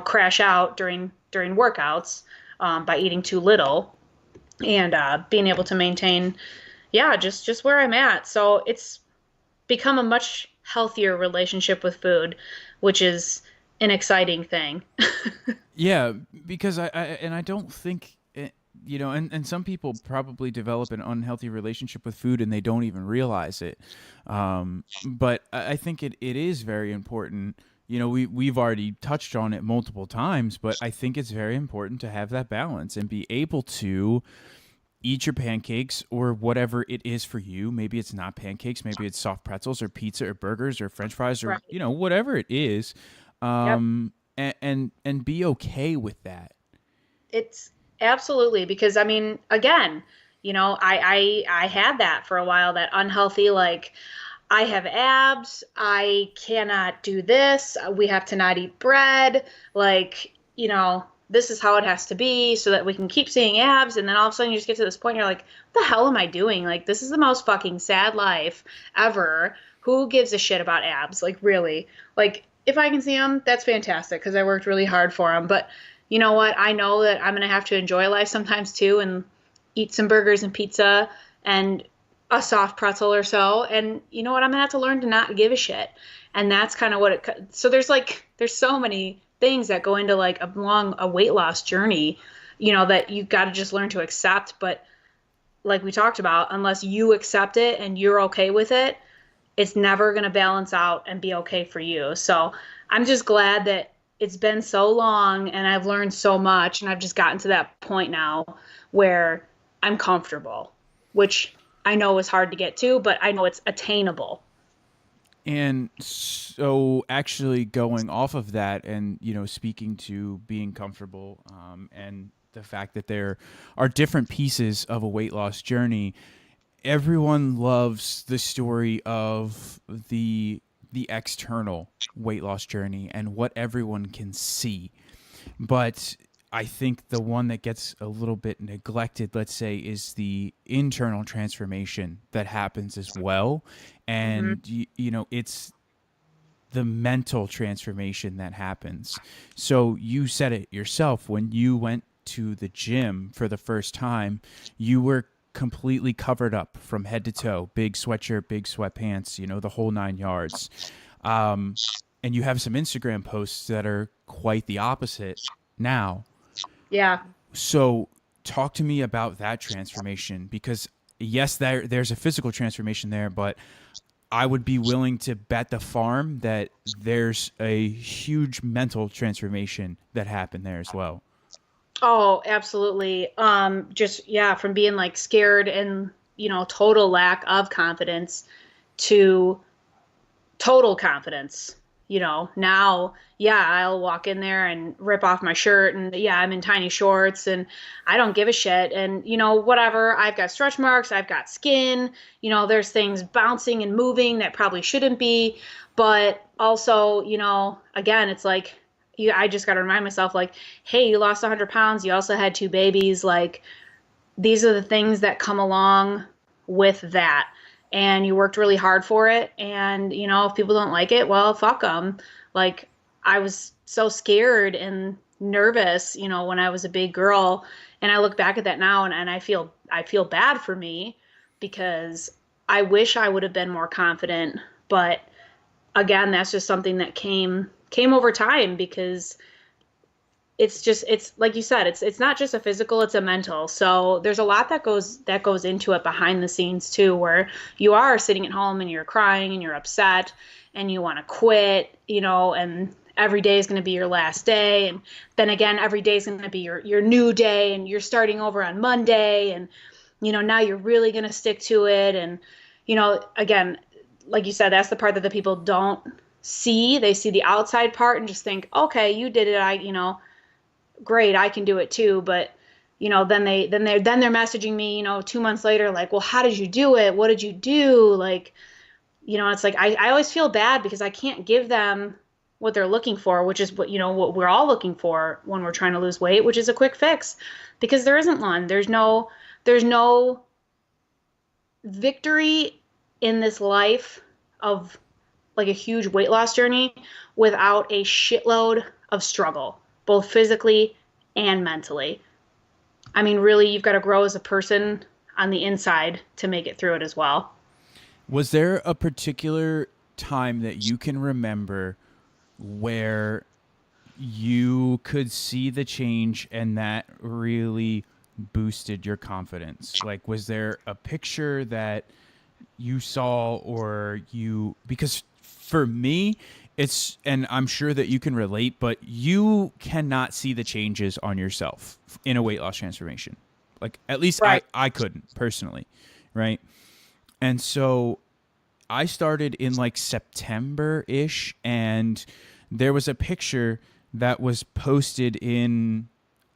crash out during workouts, by eating too little and being able to maintain, yeah, just where I'm at. So it's become a much healthier relationship with food, which is an exciting thing. Yeah, because I don't think and some people probably develop an unhealthy relationship with food and they don't even realize it. But I think it is very important. We've already touched on it multiple times, but I think it's very important to have that balance and be able to eat your pancakes or whatever it is for you. Maybe it's not pancakes, maybe it's soft pretzels or pizza or burgers or French fries or Right. whatever it is, Yep. and be okay with that. It's absolutely because I mean, again, I had that for a while, that unhealthy, like, I have abs, I cannot do this, we have to not eat bread, like, this is how it has to be so that we can keep seeing abs. And then all of a sudden you just get to this point, you're like, what the hell am I doing? Like, this is the most fucking sad life ever. Who gives a shit about abs? Like, really? Like, if I can see them, that's fantastic because I worked really hard for them. But you know what? I know that I'm going to have to enjoy life sometimes too and eat some burgers and pizza and a soft pretzel or so. And you know what? I'm going to have to learn to not give a shit. And that's kind of what so there's so many things that go into like a weight loss journey, that you got to just learn to accept. But like we talked about, unless you accept it and you're okay with it, it's never going to balance out and be okay for you. So I'm just glad that it's been so long and I've learned so much and I've just gotten to that point now where I'm comfortable, which I know is hard to get to, but I know it's attainable. And so, actually, going off of that, and speaking to being comfortable, and the fact that there are different pieces of a weight loss journey, everyone loves the story of the external weight loss journey and what everyone can see. But I think the one that gets a little bit neglected, let's say, is the internal transformation that happens as well. Hmm. And, it's the mental transformation that happens. So you said it yourself when you went to the gym for the first time, you were completely covered up from head to toe, big sweatshirt, big sweatpants, the whole 9 yards. Um, and you have some Instagram posts that are quite the opposite now. Yeah. So talk to me about that transformation because yes, there's a physical transformation there, but I would be willing to bet the farm that there's a huge mental transformation that happened there as well. Oh, absolutely. Just yeah, from being like scared and, total lack of confidence to total confidence. Now, yeah, I'll walk in there and rip off my shirt and yeah, I'm in tiny shorts and I don't give a shit. And, whatever, I've got stretch marks, I've got skin, there's things bouncing and moving that probably shouldn't be. But also, again, it's like, I just got to remind myself, like, hey, you lost 100 pounds. You also had two babies. Like, these are the things that come along with that, and you worked really hard for it. And if people don't like it, well, fuck them. Like, I was so scared and nervous, when I was a big girl, and I look back at that now, and I feel bad for me because I wish I would have been more confident. But again, that's just something that came over time because it's like you said, it's not just a physical, it's a mental. So there's a lot that goes into it behind the scenes too, where you are sitting at home and you're crying and you're upset and you want to quit, and every day is going to be your last day, and then again every day is going to be your new day, and you're starting over on Monday, and now you're really going to stick to it. And again, like you said, that's the part that the people don't see. They see the outside part and just think, okay, you did it, great, I can do it too. But then they're messaging me, 2 months later, like, well, how did you do it? What did you do? Like, it's like I always feel bad because I can't give them what they're looking for, which is what we're all looking for when we're trying to lose weight, which is a quick fix, because there isn't one. There's no victory in this life of like a huge weight loss journey without a shitload of struggle, both physically and mentally. I mean, really, you've got to grow as a person on the inside to make it through it as well. Was there a particular time that you can remember where you could see the change and that really boosted your confidence? Like, was there a picture that you saw or you, because for me, it's, and I'm sure that you can relate, but you cannot see the changes on yourself in a weight loss transformation. Like, at least Right. I couldn't personally, right? And so I started in like September ish, and there was a picture that was posted in,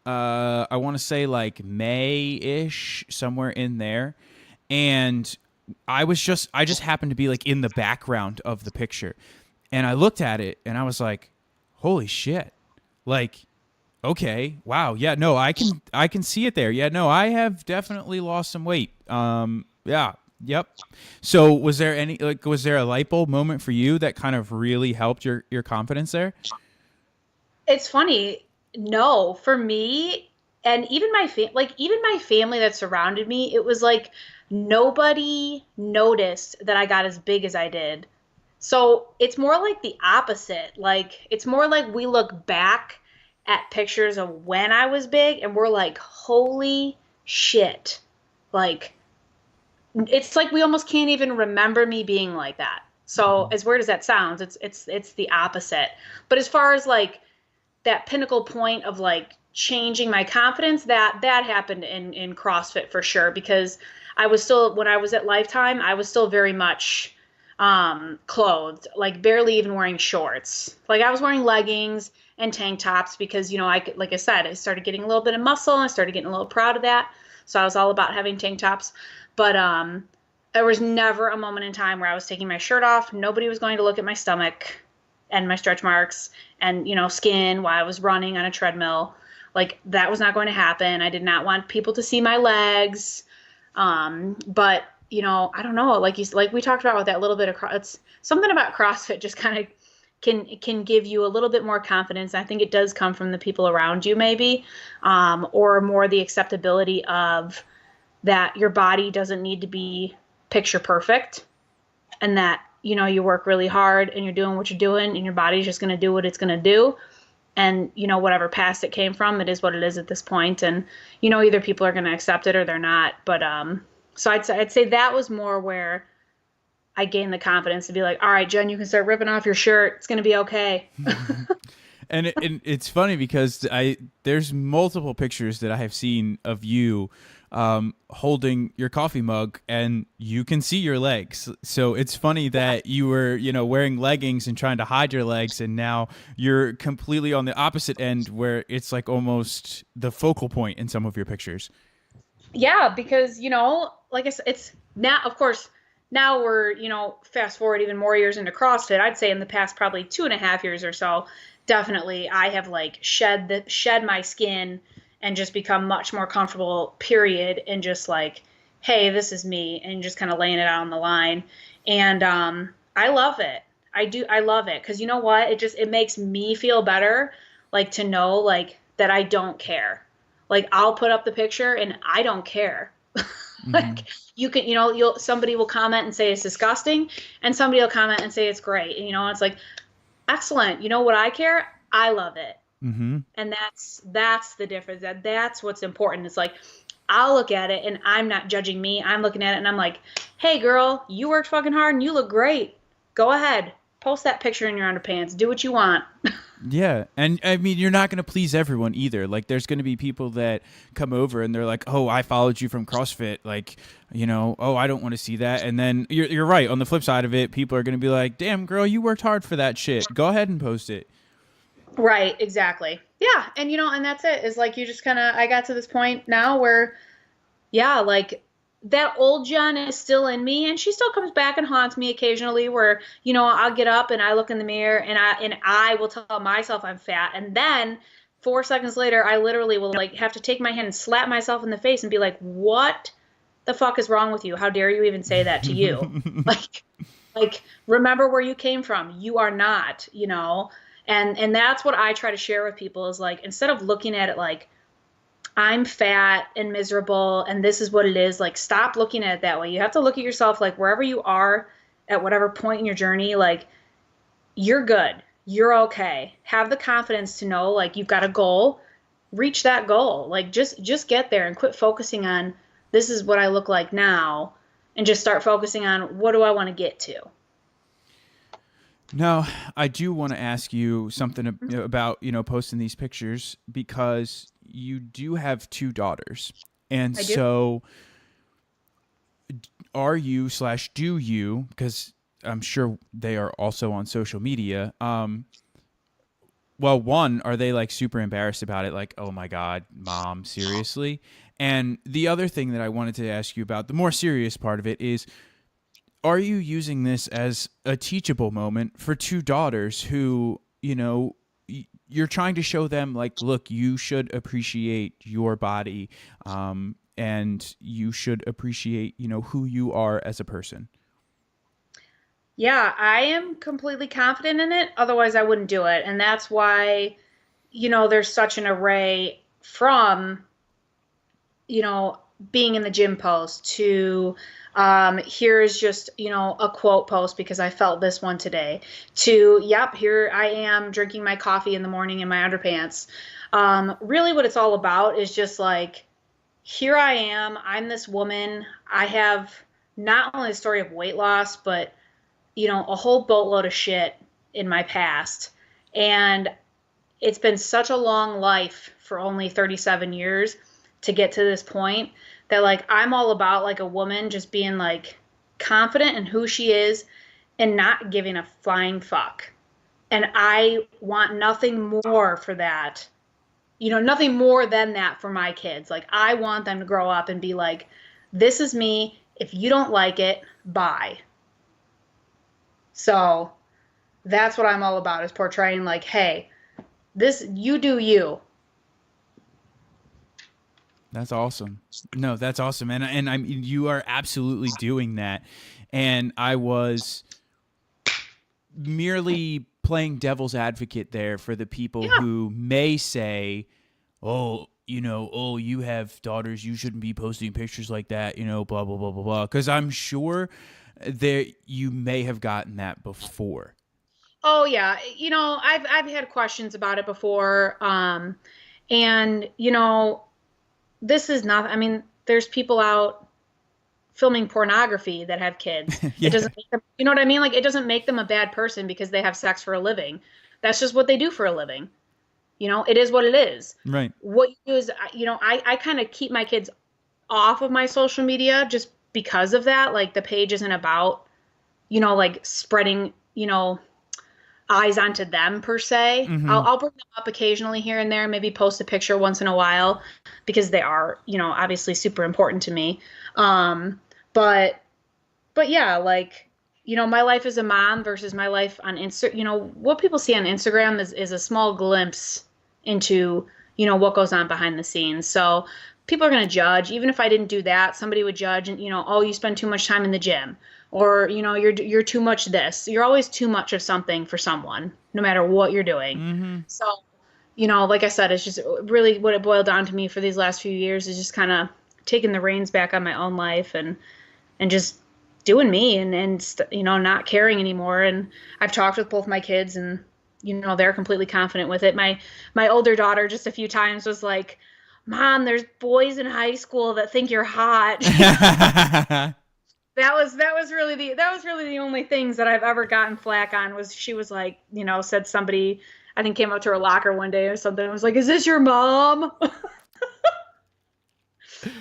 I want to say like May ish, somewhere in there. And I just happened to be like in the background of the picture. And I looked at it and I was like, holy shit. Like, okay, wow, yeah, no, I can see it there. Yeah, no, I have definitely lost some weight. Yeah, yep. So was there any, like, was there a light bulb moment for you that kind of really helped your confidence there? It's funny. No, for me, and even even my family that surrounded me, it was like nobody noticed that I got as big as I did. So it's more like the opposite. Like it's more like we look back at pictures of when I was big and we're like, holy shit. Like it's like we almost can't even remember me being like that. So Mm-hmm. as weird as that sounds, it's the opposite. But as far as like that pinnacle point of like changing my confidence, that happened in CrossFit for sure, because I was still, when I was at Lifetime, I was still very much clothed, like barely even wearing shorts. Like I was wearing leggings and tank tops because, you know, like I said, I started getting a little bit of muscle and I started getting a little proud of that. So I was all about having tank tops. But there was never a moment in time where I was taking my shirt off. Nobody was going to look at my stomach and my stretch marks and, you know, skin while I was running on a treadmill. Like that was not going to happen. I did not want people to see my legs. But you know, I don't know, like we talked about with that little bit of it's something about CrossFit just kind of can give you a little bit more confidence. I think it does come from the people around you maybe, or more the acceptability of that your body doesn't need to be picture perfect, and that, you know, you work really hard and you're doing what you're doing and your body's just going to do what it's going to do. And, you know, whatever past it came from, it is what it is at this point. And, you know, either people are going to accept it or they're not. But, so I'd say that was more where I gained the confidence to be like, all right, Jen, you can start ripping off your shirt. It's going to be okay. And it's funny because I there's multiple pictures that I have seen of you holding your coffee mug, and you can see your legs. So it's funny that you were, you know, wearing leggings and trying to hide your legs, and now you're completely on the opposite end where it's like almost the focal point in some of your pictures. Yeah, because, you know, like I said, it's now, of course, now we're, you know, fast forward even more years into CrossFit. I'd say in the past probably 2.5 years or so, definitely I have like shed my skin and just become much more comfortable, period, and just like, hey, this is me, and just kind of laying it out on the line. And I love it. I love it because you know what? It makes me feel better, like to know like that I don't care. Like I'll put up the picture and I don't care. Mm-hmm. Like you can, you know, somebody will comment and say it's disgusting, and somebody will comment and say it's great. And you know, it's like excellent. You know what I care? I love it. Mm-hmm. And that's the difference. That's what's important. It's like I'll look at it and I'm not judging me. I'm looking at it and I'm like, "Hey girl, you worked fucking hard and you look great. Go ahead. Post that picture in your underpants. Do what you want." Yeah, and I mean, you're not going to please everyone either. Like, there's going to be people that come over and they're like, "Oh, I followed you from CrossFit." Like, you know, "Oh, I don't want to see that." And then you're right. On the flip side of it, people are going to be like, "Damn, girl, you worked hard for that shit. Go ahead and post it." Right, exactly. Yeah, and you know, and that's it. Is like you just kind of I got to this point now where yeah, like that old Jen is still in me and she still comes back and haunts me occasionally where, you know, I'll get up and I look in the mirror and I will tell myself I'm fat, and then 4 seconds later I literally will like have to take my hand and slap myself in the face and be like, "What the fuck is wrong with you? How dare you even say that to you?" Like remember where you came from. You are not, you know. And that's what I try to share with people is like instead of looking at it like I'm fat and miserable and this is what it is. Like, stop looking at it that way. You have to look at yourself like wherever you are at whatever point in your journey, like, you're good. You're okay. Have the confidence to know, like, you've got a goal. reach that goal. Like just get there and quit focusing on this is what I look like now and just start focusing on what do I want to get to. Now, I do want to ask you something about, posting these pictures because you do have two daughters. And I do. so are you slash do you, because I'm sure they are also on social media, well, one, are they like super embarrassed about it? Like, oh my God, mom, seriously? And the other thing that I wanted to ask you about, the more serious part of it is, are you using this as a teachable moment for two daughters who, you're trying to show them like, look, you should appreciate your body, and you should appreciate, who you are as a person. Yeah, I am completely confident in it. Otherwise, I wouldn't do it. And that's why, there's such an array from, you know, being in the gym post to here's just, a quote post because I felt this one today to, yep, here I am drinking my coffee in the morning in my underpants. Really, what it's all about is just like, here I am. I'm this woman. I have not only a story of weight loss, but a whole boatload of shit in my past. And it's been such a long life for only 37 years to get to this point that like I'm all about like a woman just being like confident in who she is and not giving a flying fuck. And I want nothing more for that. Nothing more than that for my kids. Like I want them to grow up and be like, this is me. If you don't like it, bye. So that's what I'm all about is portraying like, hey, this, you do you. That's awesome. No, that's awesome. And I'm you are absolutely doing that. And I was merely playing devil's advocate there for the people Yeah. who may say, "Oh, oh, you have daughters, you shouldn't be posting pictures like that, blah blah blah blah blah." Cuz I'm sure there you may have gotten that before. Oh yeah. I've had questions about it before. And this is not, I mean, there's people out filming pornography that have kids. It Yeah, doesn't make them, you know what I mean? Like it doesn't make them a bad person because they have sex for a living. That's just what they do for a living. It is what it is. right. What you do is, I kind of keep my kids off of my social media just because of that. Like the page isn't about, like spreading, eyes onto them per se. I'll, Mhm. I'll bring them up occasionally here and there, maybe post a picture once in a while because they are, obviously super important to me. Um, but yeah, like, my life as a mom versus my life on Insta, what people see on Instagram is a small glimpse into, what goes on behind the scenes. So people are going to judge. Even if I didn't do that, somebody would judge and, oh, you spend too much time in the gym or, you're too much this. You're always too much of something for someone, no matter what you're doing. Mhm. So, like I said, it's just really what it boiled down to me for these last few years is just kind of taking the reins back on my own life and just doing me and not caring anymore. And I've talked with both my kids and they're completely confident with it. My older daughter just a few times was like, "Mom, there's boys in high school that think you're hot." That was really the only things that I've ever gotten flack on was she was like, said somebody I think came up to her locker one day or something and was like, "Is this your mom?"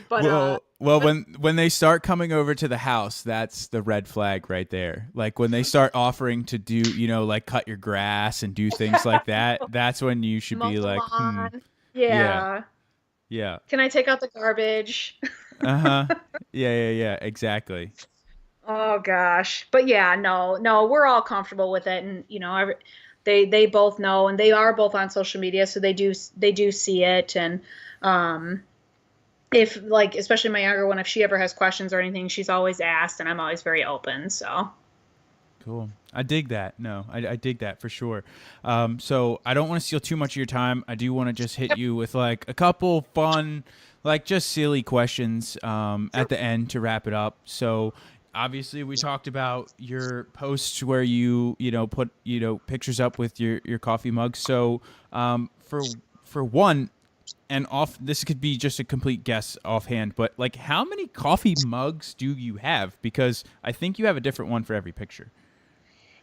But Well, when they start coming over to the house, that's the red flag right there. Like when they start offering to do, like cut your grass and do things like that, that's when you should mow be the like, lawn. yeah, Yeah. yeah, Can I take out the garbage? uh huh, yeah, exactly. Oh gosh. But yeah, no, no, we're all comfortable with it and they both know and they are both on social media so they do see it and um if like especially my younger one if she ever has questions or anything she's always asked and I'm always very open. So, Cool. I dig that. No, I dig that for sure. So I don't want to steal too much of your time. I do want to just hit yep, you with like a couple fun, like just silly questions at sure. the end to wrap it up. So obviously we talked about your posts where you put pictures up with your coffee mug. So for one, and this could be just a complete guess offhand, but like how many coffee mugs do you have? Because I think you have a different one for every picture.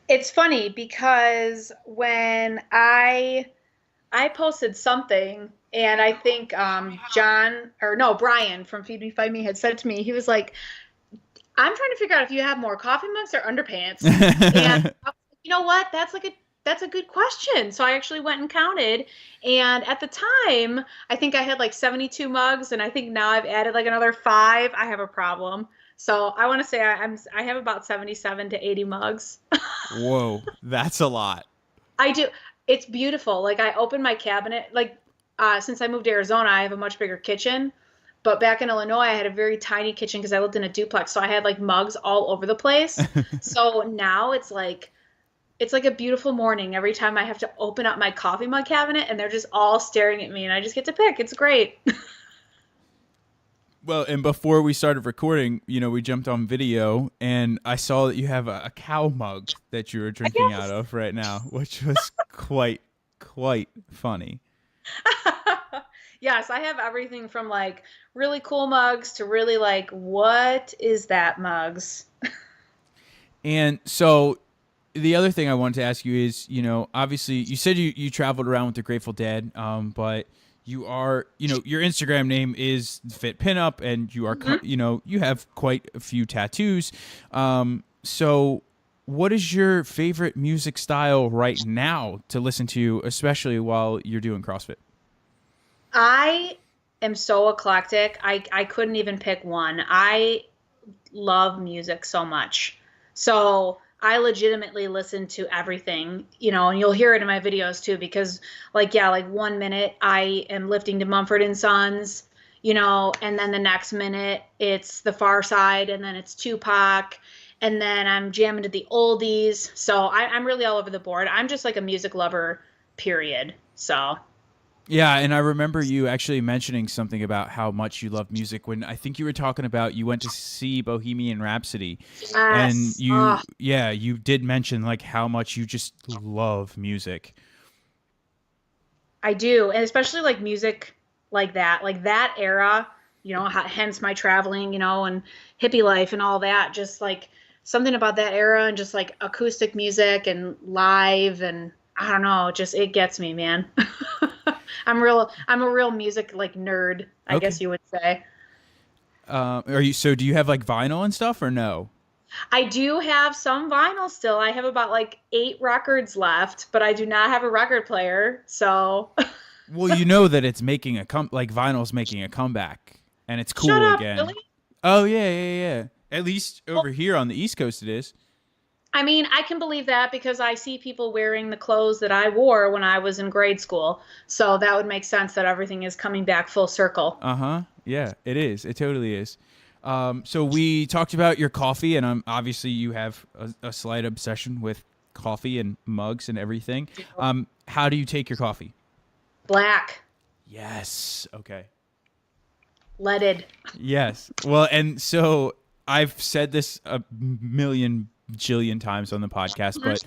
It's funny because when I posted something, and I think Brian from Feed Me Find Me had said to me, he was like, I'm trying to figure out if you have more coffee mugs or underpants. And I was like, you know what? That's a good question. So I actually went and counted, and at the time, I think I had like 72 mugs, and I think now I've added like another 5. I have a problem. So I want to say I have about 77 to 80 mugs. Whoa, that's a lot. I do. It's beautiful. Like I open my cabinet, like since I moved to Arizona, I have a much bigger kitchen. But back in Illinois, I had a very tiny kitchen because I lived in a duplex. So I had like mugs all over the place. So now it's like a beautiful morning every time I have to open up my coffee mug cabinet, and they're just all staring at me, and I just get to pick. It's great. Well, and before we started recording, we jumped on video, and I saw that you have a cow mug that you were drinking out of right now, which was quite funny. Yes, I have everything from like really cool mugs to really like, what is that mugs? And so the other thing I wanted to ask you is, obviously you said you traveled around with the Grateful Dead, but you are, your Instagram name is Fitpinup, and you are, you have quite a few tattoos. So what is your favorite music style right now to listen to, especially while you're doing CrossFit? I am so eclectic. I couldn't even pick one. I love music so much. So I legitimately listen to everything, and you'll hear it in my videos too, because like 1 minute I am lifting to Mumford and Sons, and then the next minute it's The Far Side, and then it's Tupac, and then I'm jamming to the oldies. So I'm really all over the board. I'm just like a music lover, period. So. Yeah, and I remember you actually mentioning something about how much you love music when I think you were talking about you went to see Bohemian Rhapsody. Yes. And you did mention like how much you just love music. I do, and especially like music like that era, hence my traveling, and hippie life and all that, just like something about that era and just like acoustic music and live, and I don't know, just it gets me, man. I'm a real music like nerd, I guess you would say. Do you have like vinyl and stuff or no? I do have some vinyl still. I have about like 8 records left, but I do not have a record player. So Well, you know that it's making vinyl's making a comeback, and it's cool Shut up, again. really? Oh yeah. At least over here on the East Coast it is. I mean, I can believe that because I see people wearing the clothes that I wore when I was in grade school. So that would make sense that everything is coming back full circle. Uh-huh. Yeah, it is. It totally is. So we talked about your coffee, and obviously you have a slight obsession with coffee and mugs and everything. How do you take your coffee? Black. Yes. Okay. Leaded. Yes. Well, and so I've said this a million jillion times on the podcast, but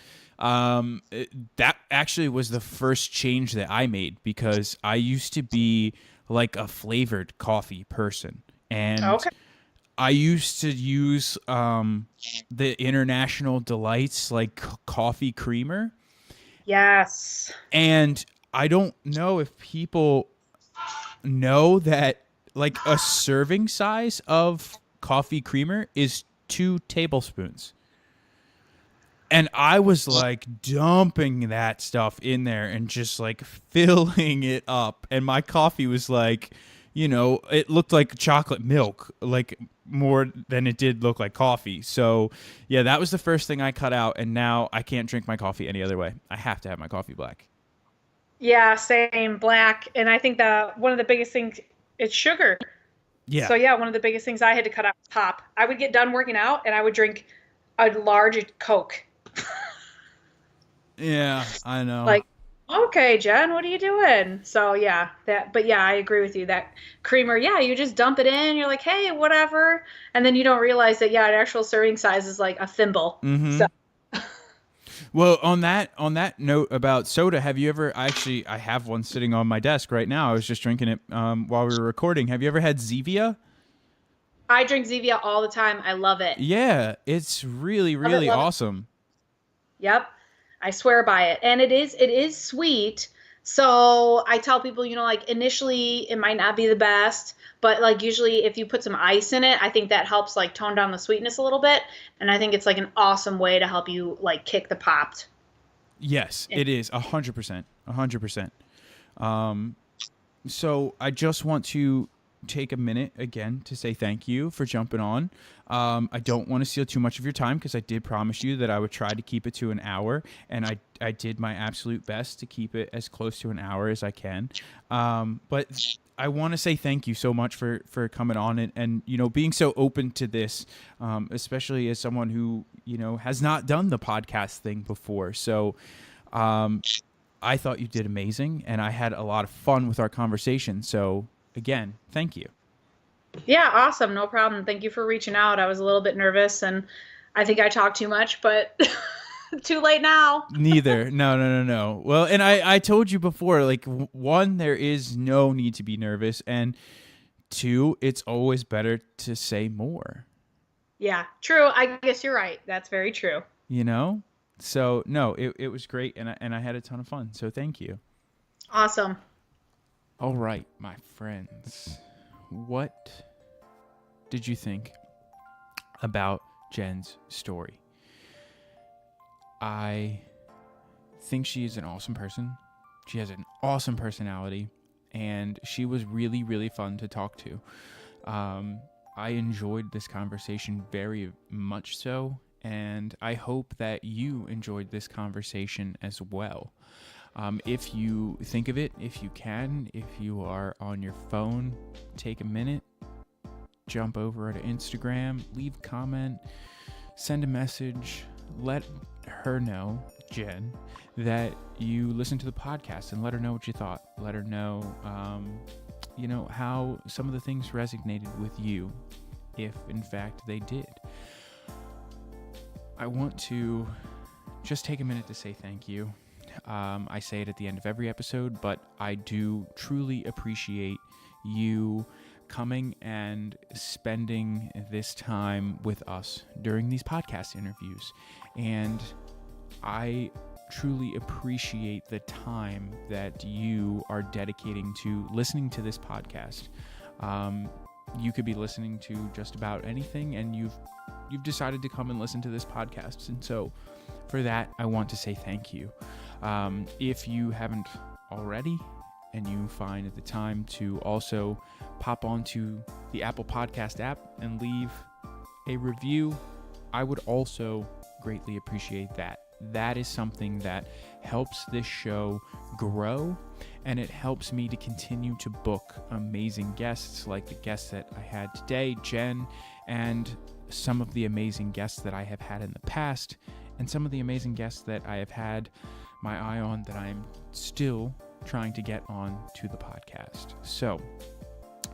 that actually was the first change that I made, because I used to be like a flavored coffee person, and I used to use the International Delights like coffee creamer. Yes. And I don't know if people know that like a serving size of coffee creamer is 2 tablespoons. And I was like dumping that stuff in there and just like filling it up. And my coffee was like, it looked like chocolate milk, like more than it did look like coffee. So yeah, that was the first thing I cut out. And now I can't drink my coffee any other way. I have to have my coffee black. Yeah, same, black. And I think that one of the biggest things is sugar. Yeah. So yeah, one of the biggest things I had to cut out was pop. I would get done working out and I would drink a large Coke. Yeah, I know. Like, okay, Jen, what are you doing? So yeah, I agree with you. That creamer, yeah, you just dump it in. You're like, hey, whatever, and then you don't realize that, yeah, an actual serving size is like a thimble. Mm-hmm. So. Well, on that note about soda, have you ever? I have one sitting on my desk right now. I was just drinking it while we were recording. Have you ever had Zevia? I drink Zevia all the time. I love it. Yeah, it's really Love it, really love it. awesome. Yep. I swear by it. And it is sweet. So I tell people, like initially it might not be the best, but like usually if you put some ice in it, I think that helps like tone down the sweetness a little bit. And I think it's like an awesome way to help you like kick the popped. Yes, it is 100%, 100%. So I just want to take a minute again to say thank you for jumping on. I don't want to steal too much of your time because I did promise you that I would try to keep it to an hour, and I did my absolute best to keep it as close to an hour as I can. But I want to say thank you so much for coming on and being so open to this, especially as someone who has not done the podcast thing before. So I thought you did amazing, and I had a lot of fun with our conversation. So again, thank you. Yeah, awesome. No problem. Thank you for reaching out. I was a little bit nervous and I think I talked too much, but too late now. Neither. No. Well, and I told you before, like, one, there is no need to be nervous, and two, it's always better to say more. Yeah, true. I guess you're right. That's very true. So no, it was great, and I had a ton of fun. So thank you. Awesome. All right, my friends, what did you think about Jen's story? I think she is an awesome person. She has an awesome personality, and she was really, really fun to talk to. I enjoyed this conversation very much so, and I hope that you enjoyed this conversation as well. If you think of it, if you can, if you are on your phone, take a minute, jump over to Instagram, leave a comment, send a message, let her know, Jen, that you listened to the podcast, and let her know what you thought. Let her know, how some of the things resonated with you, if in fact they did. I want to just take a minute to say thank you. I say it at the end of every episode, but I do truly appreciate you coming and spending this time with us during these podcast interviews. And I truly appreciate the time that you are dedicating to listening to this podcast. You could be listening to just about anything, and you've decided to come and listen to this podcast. And so for that, I want to say thank you. If you haven't already, and you find the time to also pop onto the Apple Podcast app and leave a review, I would also greatly appreciate that. That is something that helps this show grow, and it helps me to continue to book amazing guests like the guests that I had today, Jen, and some of the amazing guests that I have had in the past, and some of the amazing guests that I have had my eye on that I'm still trying to get on to the podcast. So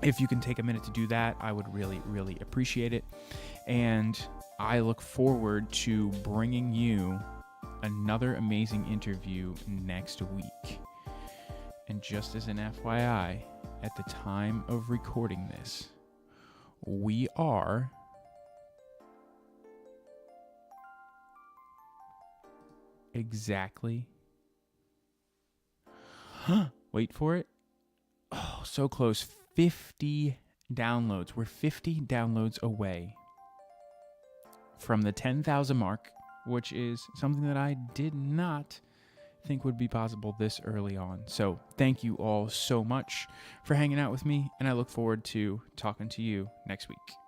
if you can take a minute to do that, I would really, really appreciate it. And I look forward to bringing you another amazing interview next week. And just as an FYI, at the time of recording this, we are exactly... Wait for it. Oh, so close. 50 downloads. We're 50 downloads away from the 10,000 mark, which is something that I did not think would be possible this early on. So thank you all so much for hanging out with me, and I look forward to talking to you next week.